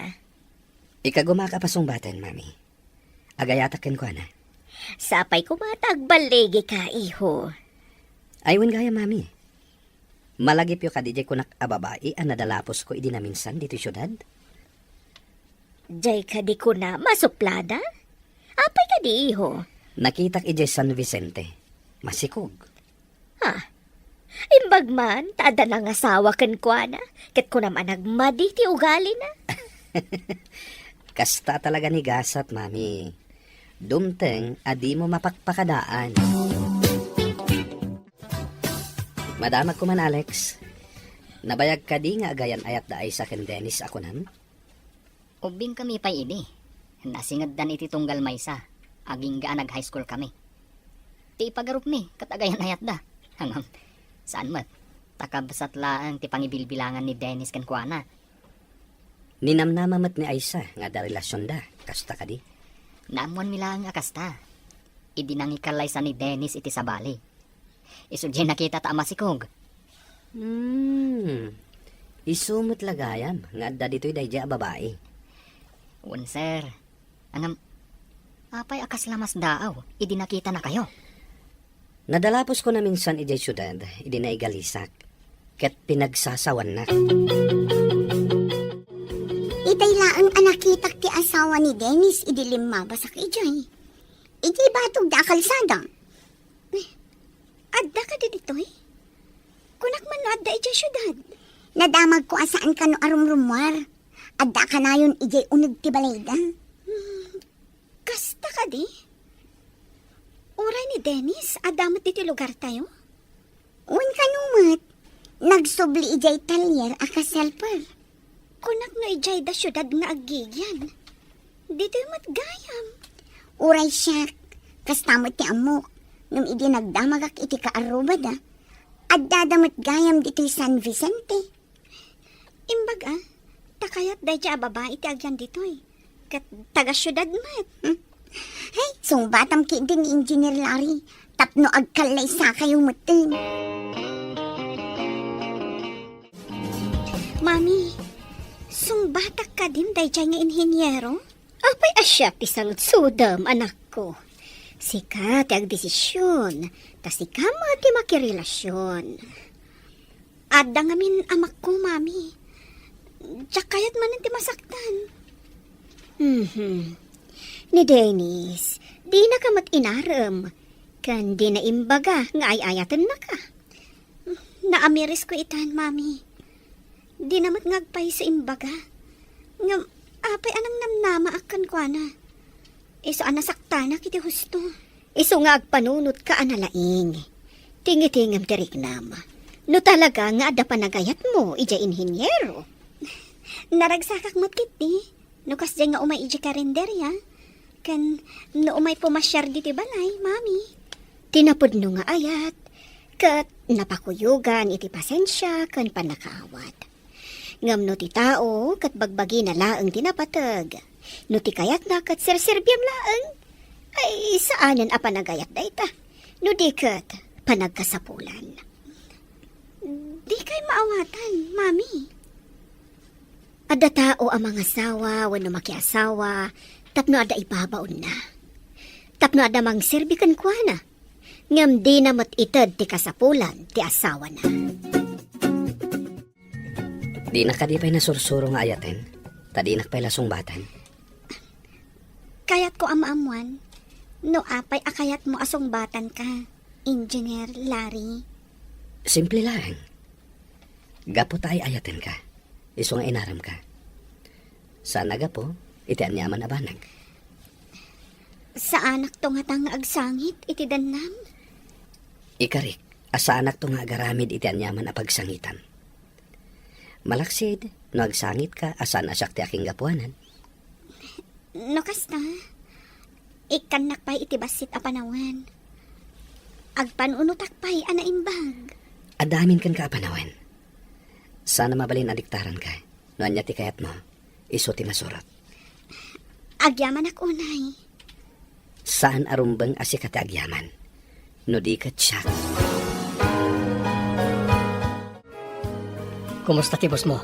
Ikagumaka pa sungbatan, mami. Agayata ken ko na. Sapay kumatagbaligi ka, iho. Aywan gaya, mami. Malagip yo kadijay ko nak ababai ang nadalapos ko idi na minsan dito syudad. Jay ka di ko na masuplada? Apay ka di, iho. Nakitak ijay San Vicente. Masikog. Ha? Imbag man, tada ng asawa kan kwa na. Kat ko naman nagmadi ti ugali na. Kasta talaga ni gasat, mami. Dumteng, adi mo mapakpakadaan. Madamag ko man, Alex. Nabayag ka di nga agayan ayat da ay sa ken Dennis ako nan? Ubing kami pa ini. Nasingad dan iti tunggal maysa. Aging gaan nag high school kami. Ti pagarup ni, katagayan ayat da. Hangam, saan mat? Takabasat laang ti pangibilbilangan ni Dennis ken kuana. Ninamnamamat ni Aisa nga da relasyon da. Kasta ka di? Naamuan mila ang akasta. Idinangikalay sa ni Dennis iti sabali. Isudyan nakita ta masikog. Isumot lagayam, nga adda dito'y dayja babae. Sir. Anam, apay akas lamas daaw, idi nakita na kayo. Nadalapos ko na minsan ijay syudad, idi na igalisak. Ket pinagsasawan na. Itay laang anakitak ti asawa ni Dennis idilim mabasak ijay. Iti batog da kalsada. Adda ka di ditoy? Kunak man no adda ijay syudad. Nadamag ko asaan ka no arumrumwar. Adda ka na yun ijay unag ti balayda. Kasta ka di? Uray ni Dennis, adamat dito lugar tayo? Un kanumat. Nagsubli ijay talyer aka selper. Kunak no ijay da syudad nga agigyan. Dito yung matgayam. Uray siya. Kastamot ti amok. Nung idi nagdamagak iti kaarubad Adda damat gayam dito San Vicente. Imbaga, takayat dayja babae iti agyan ditoy. Kat taga syudad mat. Hey, sungbatam ki din ni Engineer Larry. Tapno agkalay sa kayo mutin. Mami, sungbatak ka din dayja nga inhinyero? Apay asya tisang sudam anak ko. Sika ti agdesisyon. Ta sika mo ti makirelasyon. Adda nga min amak ko, mami. Tsakayat man ti masaktan. Ni Dennis, di na ka mat inaram. Kan di na imbaga nga ay-ayatan na ka. Naamiris ko itan, mami. Di namat ngagpay sa imbaga. Nga, apay anang namnama akan ko na. Iso anasakta na kiti husto. Iso nga agpanunot ka analaing. Tingitingam tiriknam. No talaga nga ada panagayat mo, ija inhinyero. Naragsakak mo't kiti. No kasya nga umay ija karinderya. Kan, no umay pumasyar diti balay, mami. Tinapod no nga ayat. Kat napakuyugan iti pasensya kan panakaawat. Ngam no ti tao, kat bagbagi na laang tinapatag. No ti kayat na kat serserbyam laang. Ay saanan a panagayat da ita. No di kat panagkasapulan. Di kay maawatan, mami. Ada tao ang mga asawa, wano makiasawa, tapno ada ibabaon na. Tapno ada mang serbikan kwa na. Ngam di na mat itad ti kasapulan, ti asawa na. Di na kadipay na sursuro nga ayaten. Tadi nakpay lasong batan. Kayat ko amaamuan. No apay akayat mo asong batan ka, Engineer Larry. Simple lang. Gapo tayo ayaten ka. Iso nga inaram ka. Sana gapo, itian niyaman abanag. Sa anak to nga tang agsangit, iti danam. Ikarik, asa anak to nga agaramid itian niyaman apagsangitan. Malaksid, no agsangit ka, asan asak ti aking gapuanan. No kasta, ikanak pa'y iti basit a panawan. Agpanunutak pa'y anaimbag. Adamin kan ka apanawan. Sana mabalin adiktaran ka. No anya ti kayat mo, iso ti masurot. Agyaman ak unay. Saan arumbang asika ti agyaman? No di ka siya. Kumusta ti boss mo?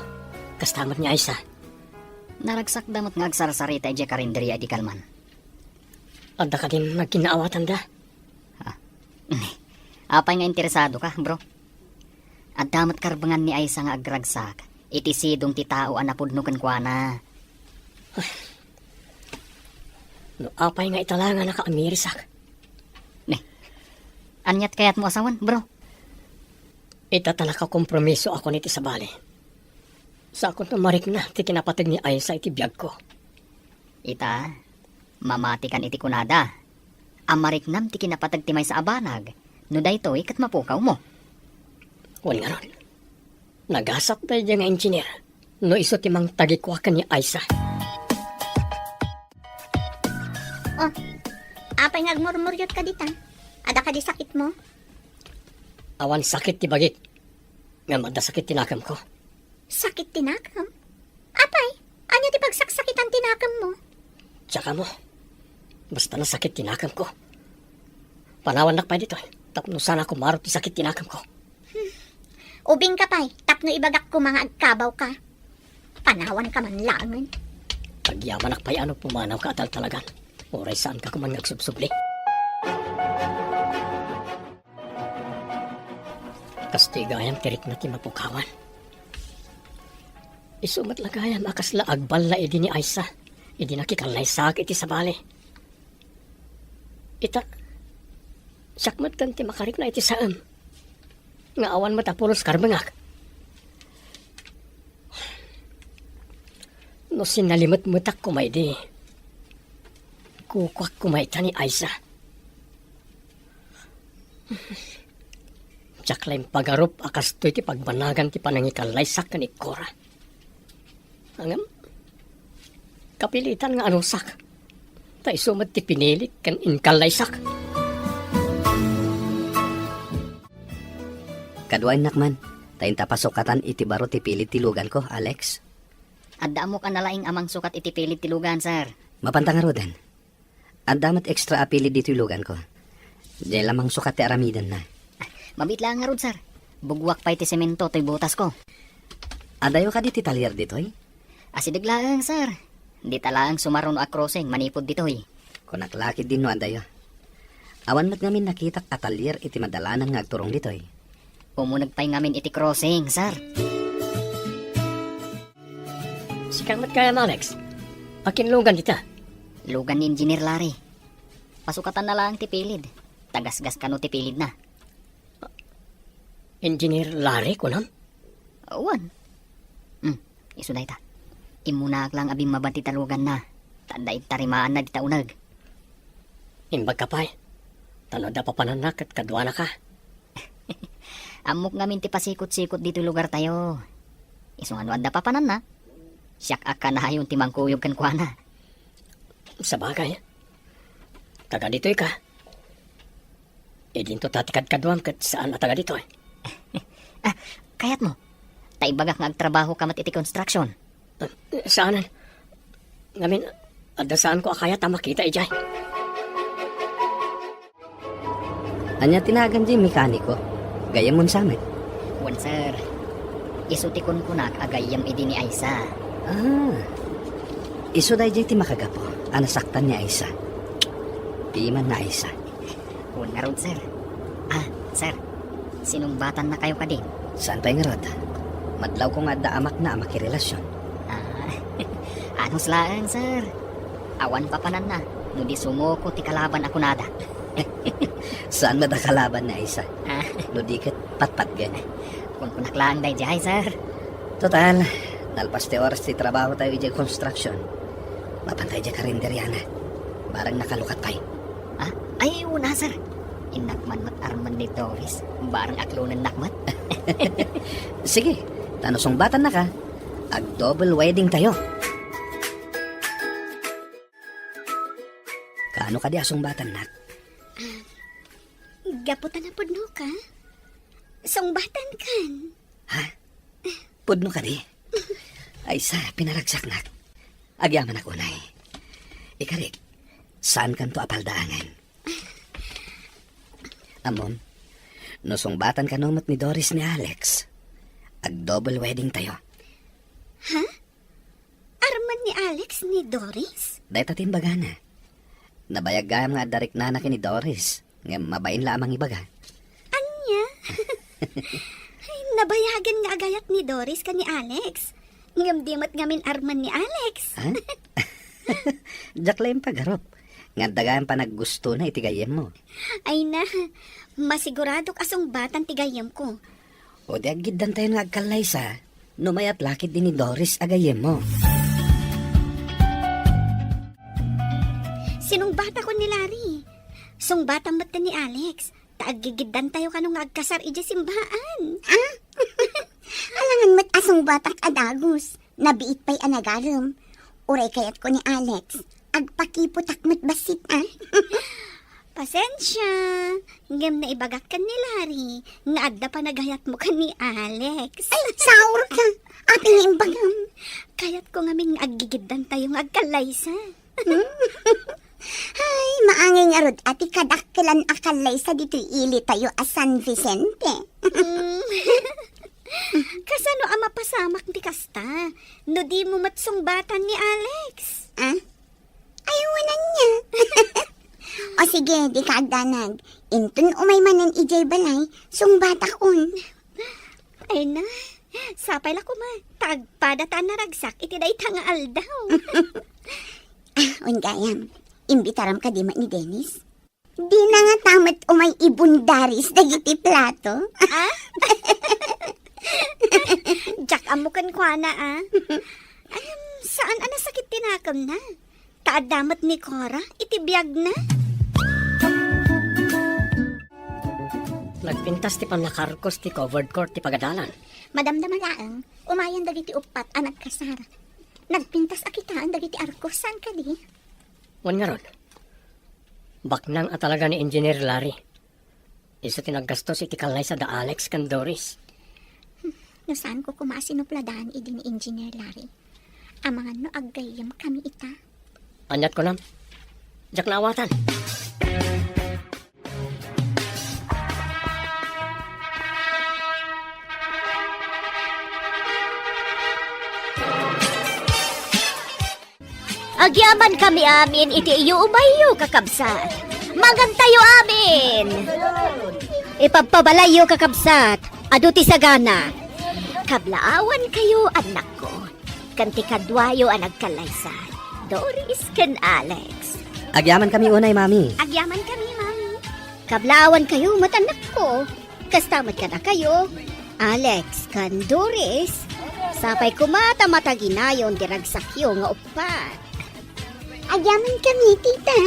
Kastamat niya Aisa. Naragsak damot nga agsarsarita ija karinderya di kalman. Adda ka din nagkinaawatan da. Apay nga interesado ka, bro? At damat karbangan ni Aisa nga agragsak. Iti sidong ti tao anapudnukan kwa na. No apay nga italangan nakaamirisak. Anyat kayat mo asawan, bro? Itata nakakompromiso ako niti sa bali. Sa akong tumarik na, ti kinapatag ni Aisa iti biyag ko. Ita, mamati kan iti kunada. Amariknam ti kinapatag ti may sa abanag. No dayto ikat mapukaw mo. Wan nga ron. Nagasap tayo nga engineer. No iso ti mang tagikwakan ni Aisa. Apay nga agmurmuryot ka dita. Ada ka di sakit mo? Awan sakit ti bagit. Nga madasakit tinakam ko. Sakit tinakam? Apay, anya ti pagsaksakitan tinakam mo? Tsaka mo. Basta na sakit tinakam ko. Panawan nakpay dito. Tapno sana ko marot ti sakit tinakam ko. Ubing ka pa'y, tapno ibagak ko mga agkabaw ka. Panawan ka man langan. Pagyaman pa'y ano pumanaw ka talagan. Oray saan ka kuman nagsubsubli. Kastigayam tirik na ti mapukawan. Isumat lagayam akasla agbal na idi ni Aisa. Idi nakikalay sak iti sabali. Ita, sakmat kan ti makarik na iti saam. Nga awan matapulos karbangak. No sinalimot mutak kumay di. Kukwak kumay ta ni Aisa. Tsaklaim pagarup akas to iti pagbanagan ti panangikalay sak ni Cora. Angam, kapilitan nga anusak. Tay sumat ti pinilit kan inkalay sak. Kaduain nakman, tayin tapasukatan iti baro ti pilit tilugan ko, Alex. Adda mo ka nalaing amang sukat iti pilit tilugan, sir. Mapantang arudan. Ang damat extra apili di tilugan ko. Di lamang sukat ti aramidan na. Mabit lang nga rod, sir. Bugwak pa iti semento to'y butas ko. Adayo ka di ti talyer ditoy? Asidig lang, sir. Di talaang sumaron a crossing manipod ditoy. Kunaklakid din no adayo. Awan mat ngamin nakitak atalyer iti madalanan nga agturong ditoy. Umunag pa'y ngamin iti crossing, sir. Sikang mat kaya Alex. Akinlugan dita. Lugan ni Engineer Larry. Pasukatan na lang ti pilid. Tagasgas ka no ti pilid na. Engineer Larry kunam. Awan. Isuday ta. Imunag lang abing mabanti talugan na. Tanday tarimaan na di taunag. Imbag ka pa'y. Tanoda pa pananak at kadwa na ka. Amok ngamin ti pasikot-sikot dito lugar tayo. Isong ano anda papanan na. Siyak aka na hayon ti mangkuyog kan kwa na. Sa bagay. Taga dito'y ka. E dinto tatikad kadwang kat saan na taga dito'y. Kayat mo. Taibagak nga agtrabaho ka mat iti construction. Saanan? Ngamin, adda saan ko akaya ta makita ijay. Anya tinagan di mekaniko. Gayam mon samet. Wan sir. Isutikon ko na agayam idi ni Aisa. Iso day ti makagapo. Anasaktan ni Aisa. Di man na Aisa. Wan nga rod sir. Sir. Sinumbatan na kayo kadin. Saan pa'y nga rod? Madlaw ko nga daamak na makirelasyon. Anos lang sir. Awan papanan na. No di sumuko ti kalaban ako nada. Saan madakalaban na Aisa? No di kat patpat gan. Kung kunaklaan day jay sir. Total, nalpas te oras ti trabaho tayo ijay construction. Mapantay jay karinderyana. Barang nakalukat pa'y. Ay, una sir. Inakman mat arman ni Doris. Barang aklunan nakmat. Sige, tanusong batan na ka. Ag double wedding tayo. Kaano ka di asong batan nak? Gaputan na pudno ka? Sungbatan kan? Ha? Pudno ka di? Ay sa pinaragsak nak. Agyaman ako na eh. Ikarik, saan kanto apaldaangan? Amon, nosong batan ka nomot ni Doris ni Alex. Ag double wedding tayo. Ha? Arman ni Alex ni Doris? Dahil tatimbaga na. Nabayag gayam nga darik nanak ni Doris. Nga mabain lamang ibaga. Anya? Ay, nabayagan nga agayat ni Doris ka ni Alex. Ngam di mat ngamin arman ni Alex. Ha? Diyak lang pagarop. Nga dagaan pa naggusto na itigayem mo. Ay na, masigurado asong batan tigayam ko. O di aggidan tayo nga agkalay sa. Numayat lakit din ni Doris agayem mo. Sinong bata ko ni Larry? Song bata mat ni Alex. Taaggigidan tayo kanong agkasar ija simbaan. Alangan mat asong batak adagos. Nabiit pa'y anagaram. Uray kayat ko ni Alex. Agpakiputak mat basit Pasensya. Ngam na ibagak ka ni Larry. Nga adda pa nagayat mo ka ni Alex. Ay, saur ka. Aping imbagam. Kayat ko ngamin aggigidan tayong agkalaysa. Ay, maangay nga rod ati kadakkilan akalay sa dito ili tayo a San Vicente. Kasano ang mapasamak ti kasta? No di mo matsungbatan ni Alex. Ah? Ayawanan niya. O sige, di ka agdanag. Intun umay manan ijay balay, sungbata kun. Ay na, sapay la ko ma. Tagpadatan na ragsak, iti day tanga aldaw. Ungayam, imbitaram ka di ma ni Dennis. Di na nga tamat umay ibundaris dagiti plato. Jack amukan kwa na ah. Saan ana sakit tinakam na? Taadamat ni Cora, itibiyag na. Nagpintas ti panlakarkos ti covered court ti pagadalan. Madamdama laang, umayan dagiti upat ang nagkasar. Nagpintas akitaan dagiti arkos, saan ka di? Wan nga ron. Baknang at talaga ni Engineer Larry. Isa tinaggastos iti kalay sa da Alex kan Doris. No saan ko kumasinupladaan idi ni Engineer Larry. Amangan no aggayam kami ita. Anyat ko nam. Jak naawatan. Agyaman kami amin, iti iyo umayo kakabsat. Magantayo amin. Ipagpabalayo kakabsat, adu ti sagana. Kablaawan kayo, anak ko. Kanti kadwayo ang nagkalaysan. Doris ken Alex. Agyaman kami unay, mami. Agyaman kami, mami. Kablaawan kayo, matanak ko. Kastamat ka na kayo. Alex kan Doris. Sapay kumata mataginayon diragsakyo nga upat. Agyaman kami, tita.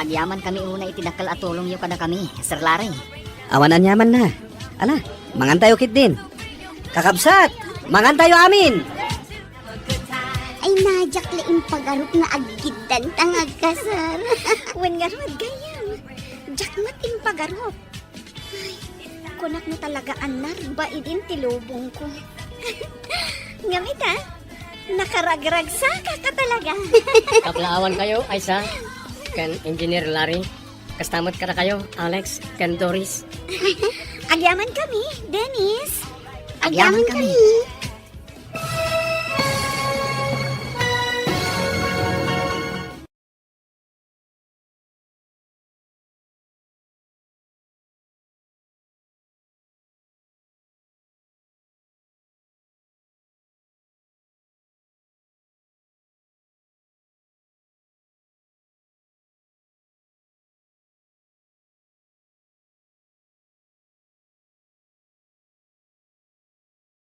Agyaman kami una itinakal at tulong yung kada kami, Sir Larry. Awan anyaman na. Ala, mangantayo kit din. Kakabsat, mangantayo amin. Ay najak laing pagarot nga aggidan tangag kasar. Wen nga rod, gayam. Jack mating pagarop. Ay, kunak mo talaga anar, ba idin tilubong ko. Ngamit ha? Nakaragragsaka ka talaga. Kaplaawan kayo, Aisa. Kan Engineer Larry. Kastamot ka na kayo, Alex, kan Doris. Agyaman kami, Dennis. Agyaman kami.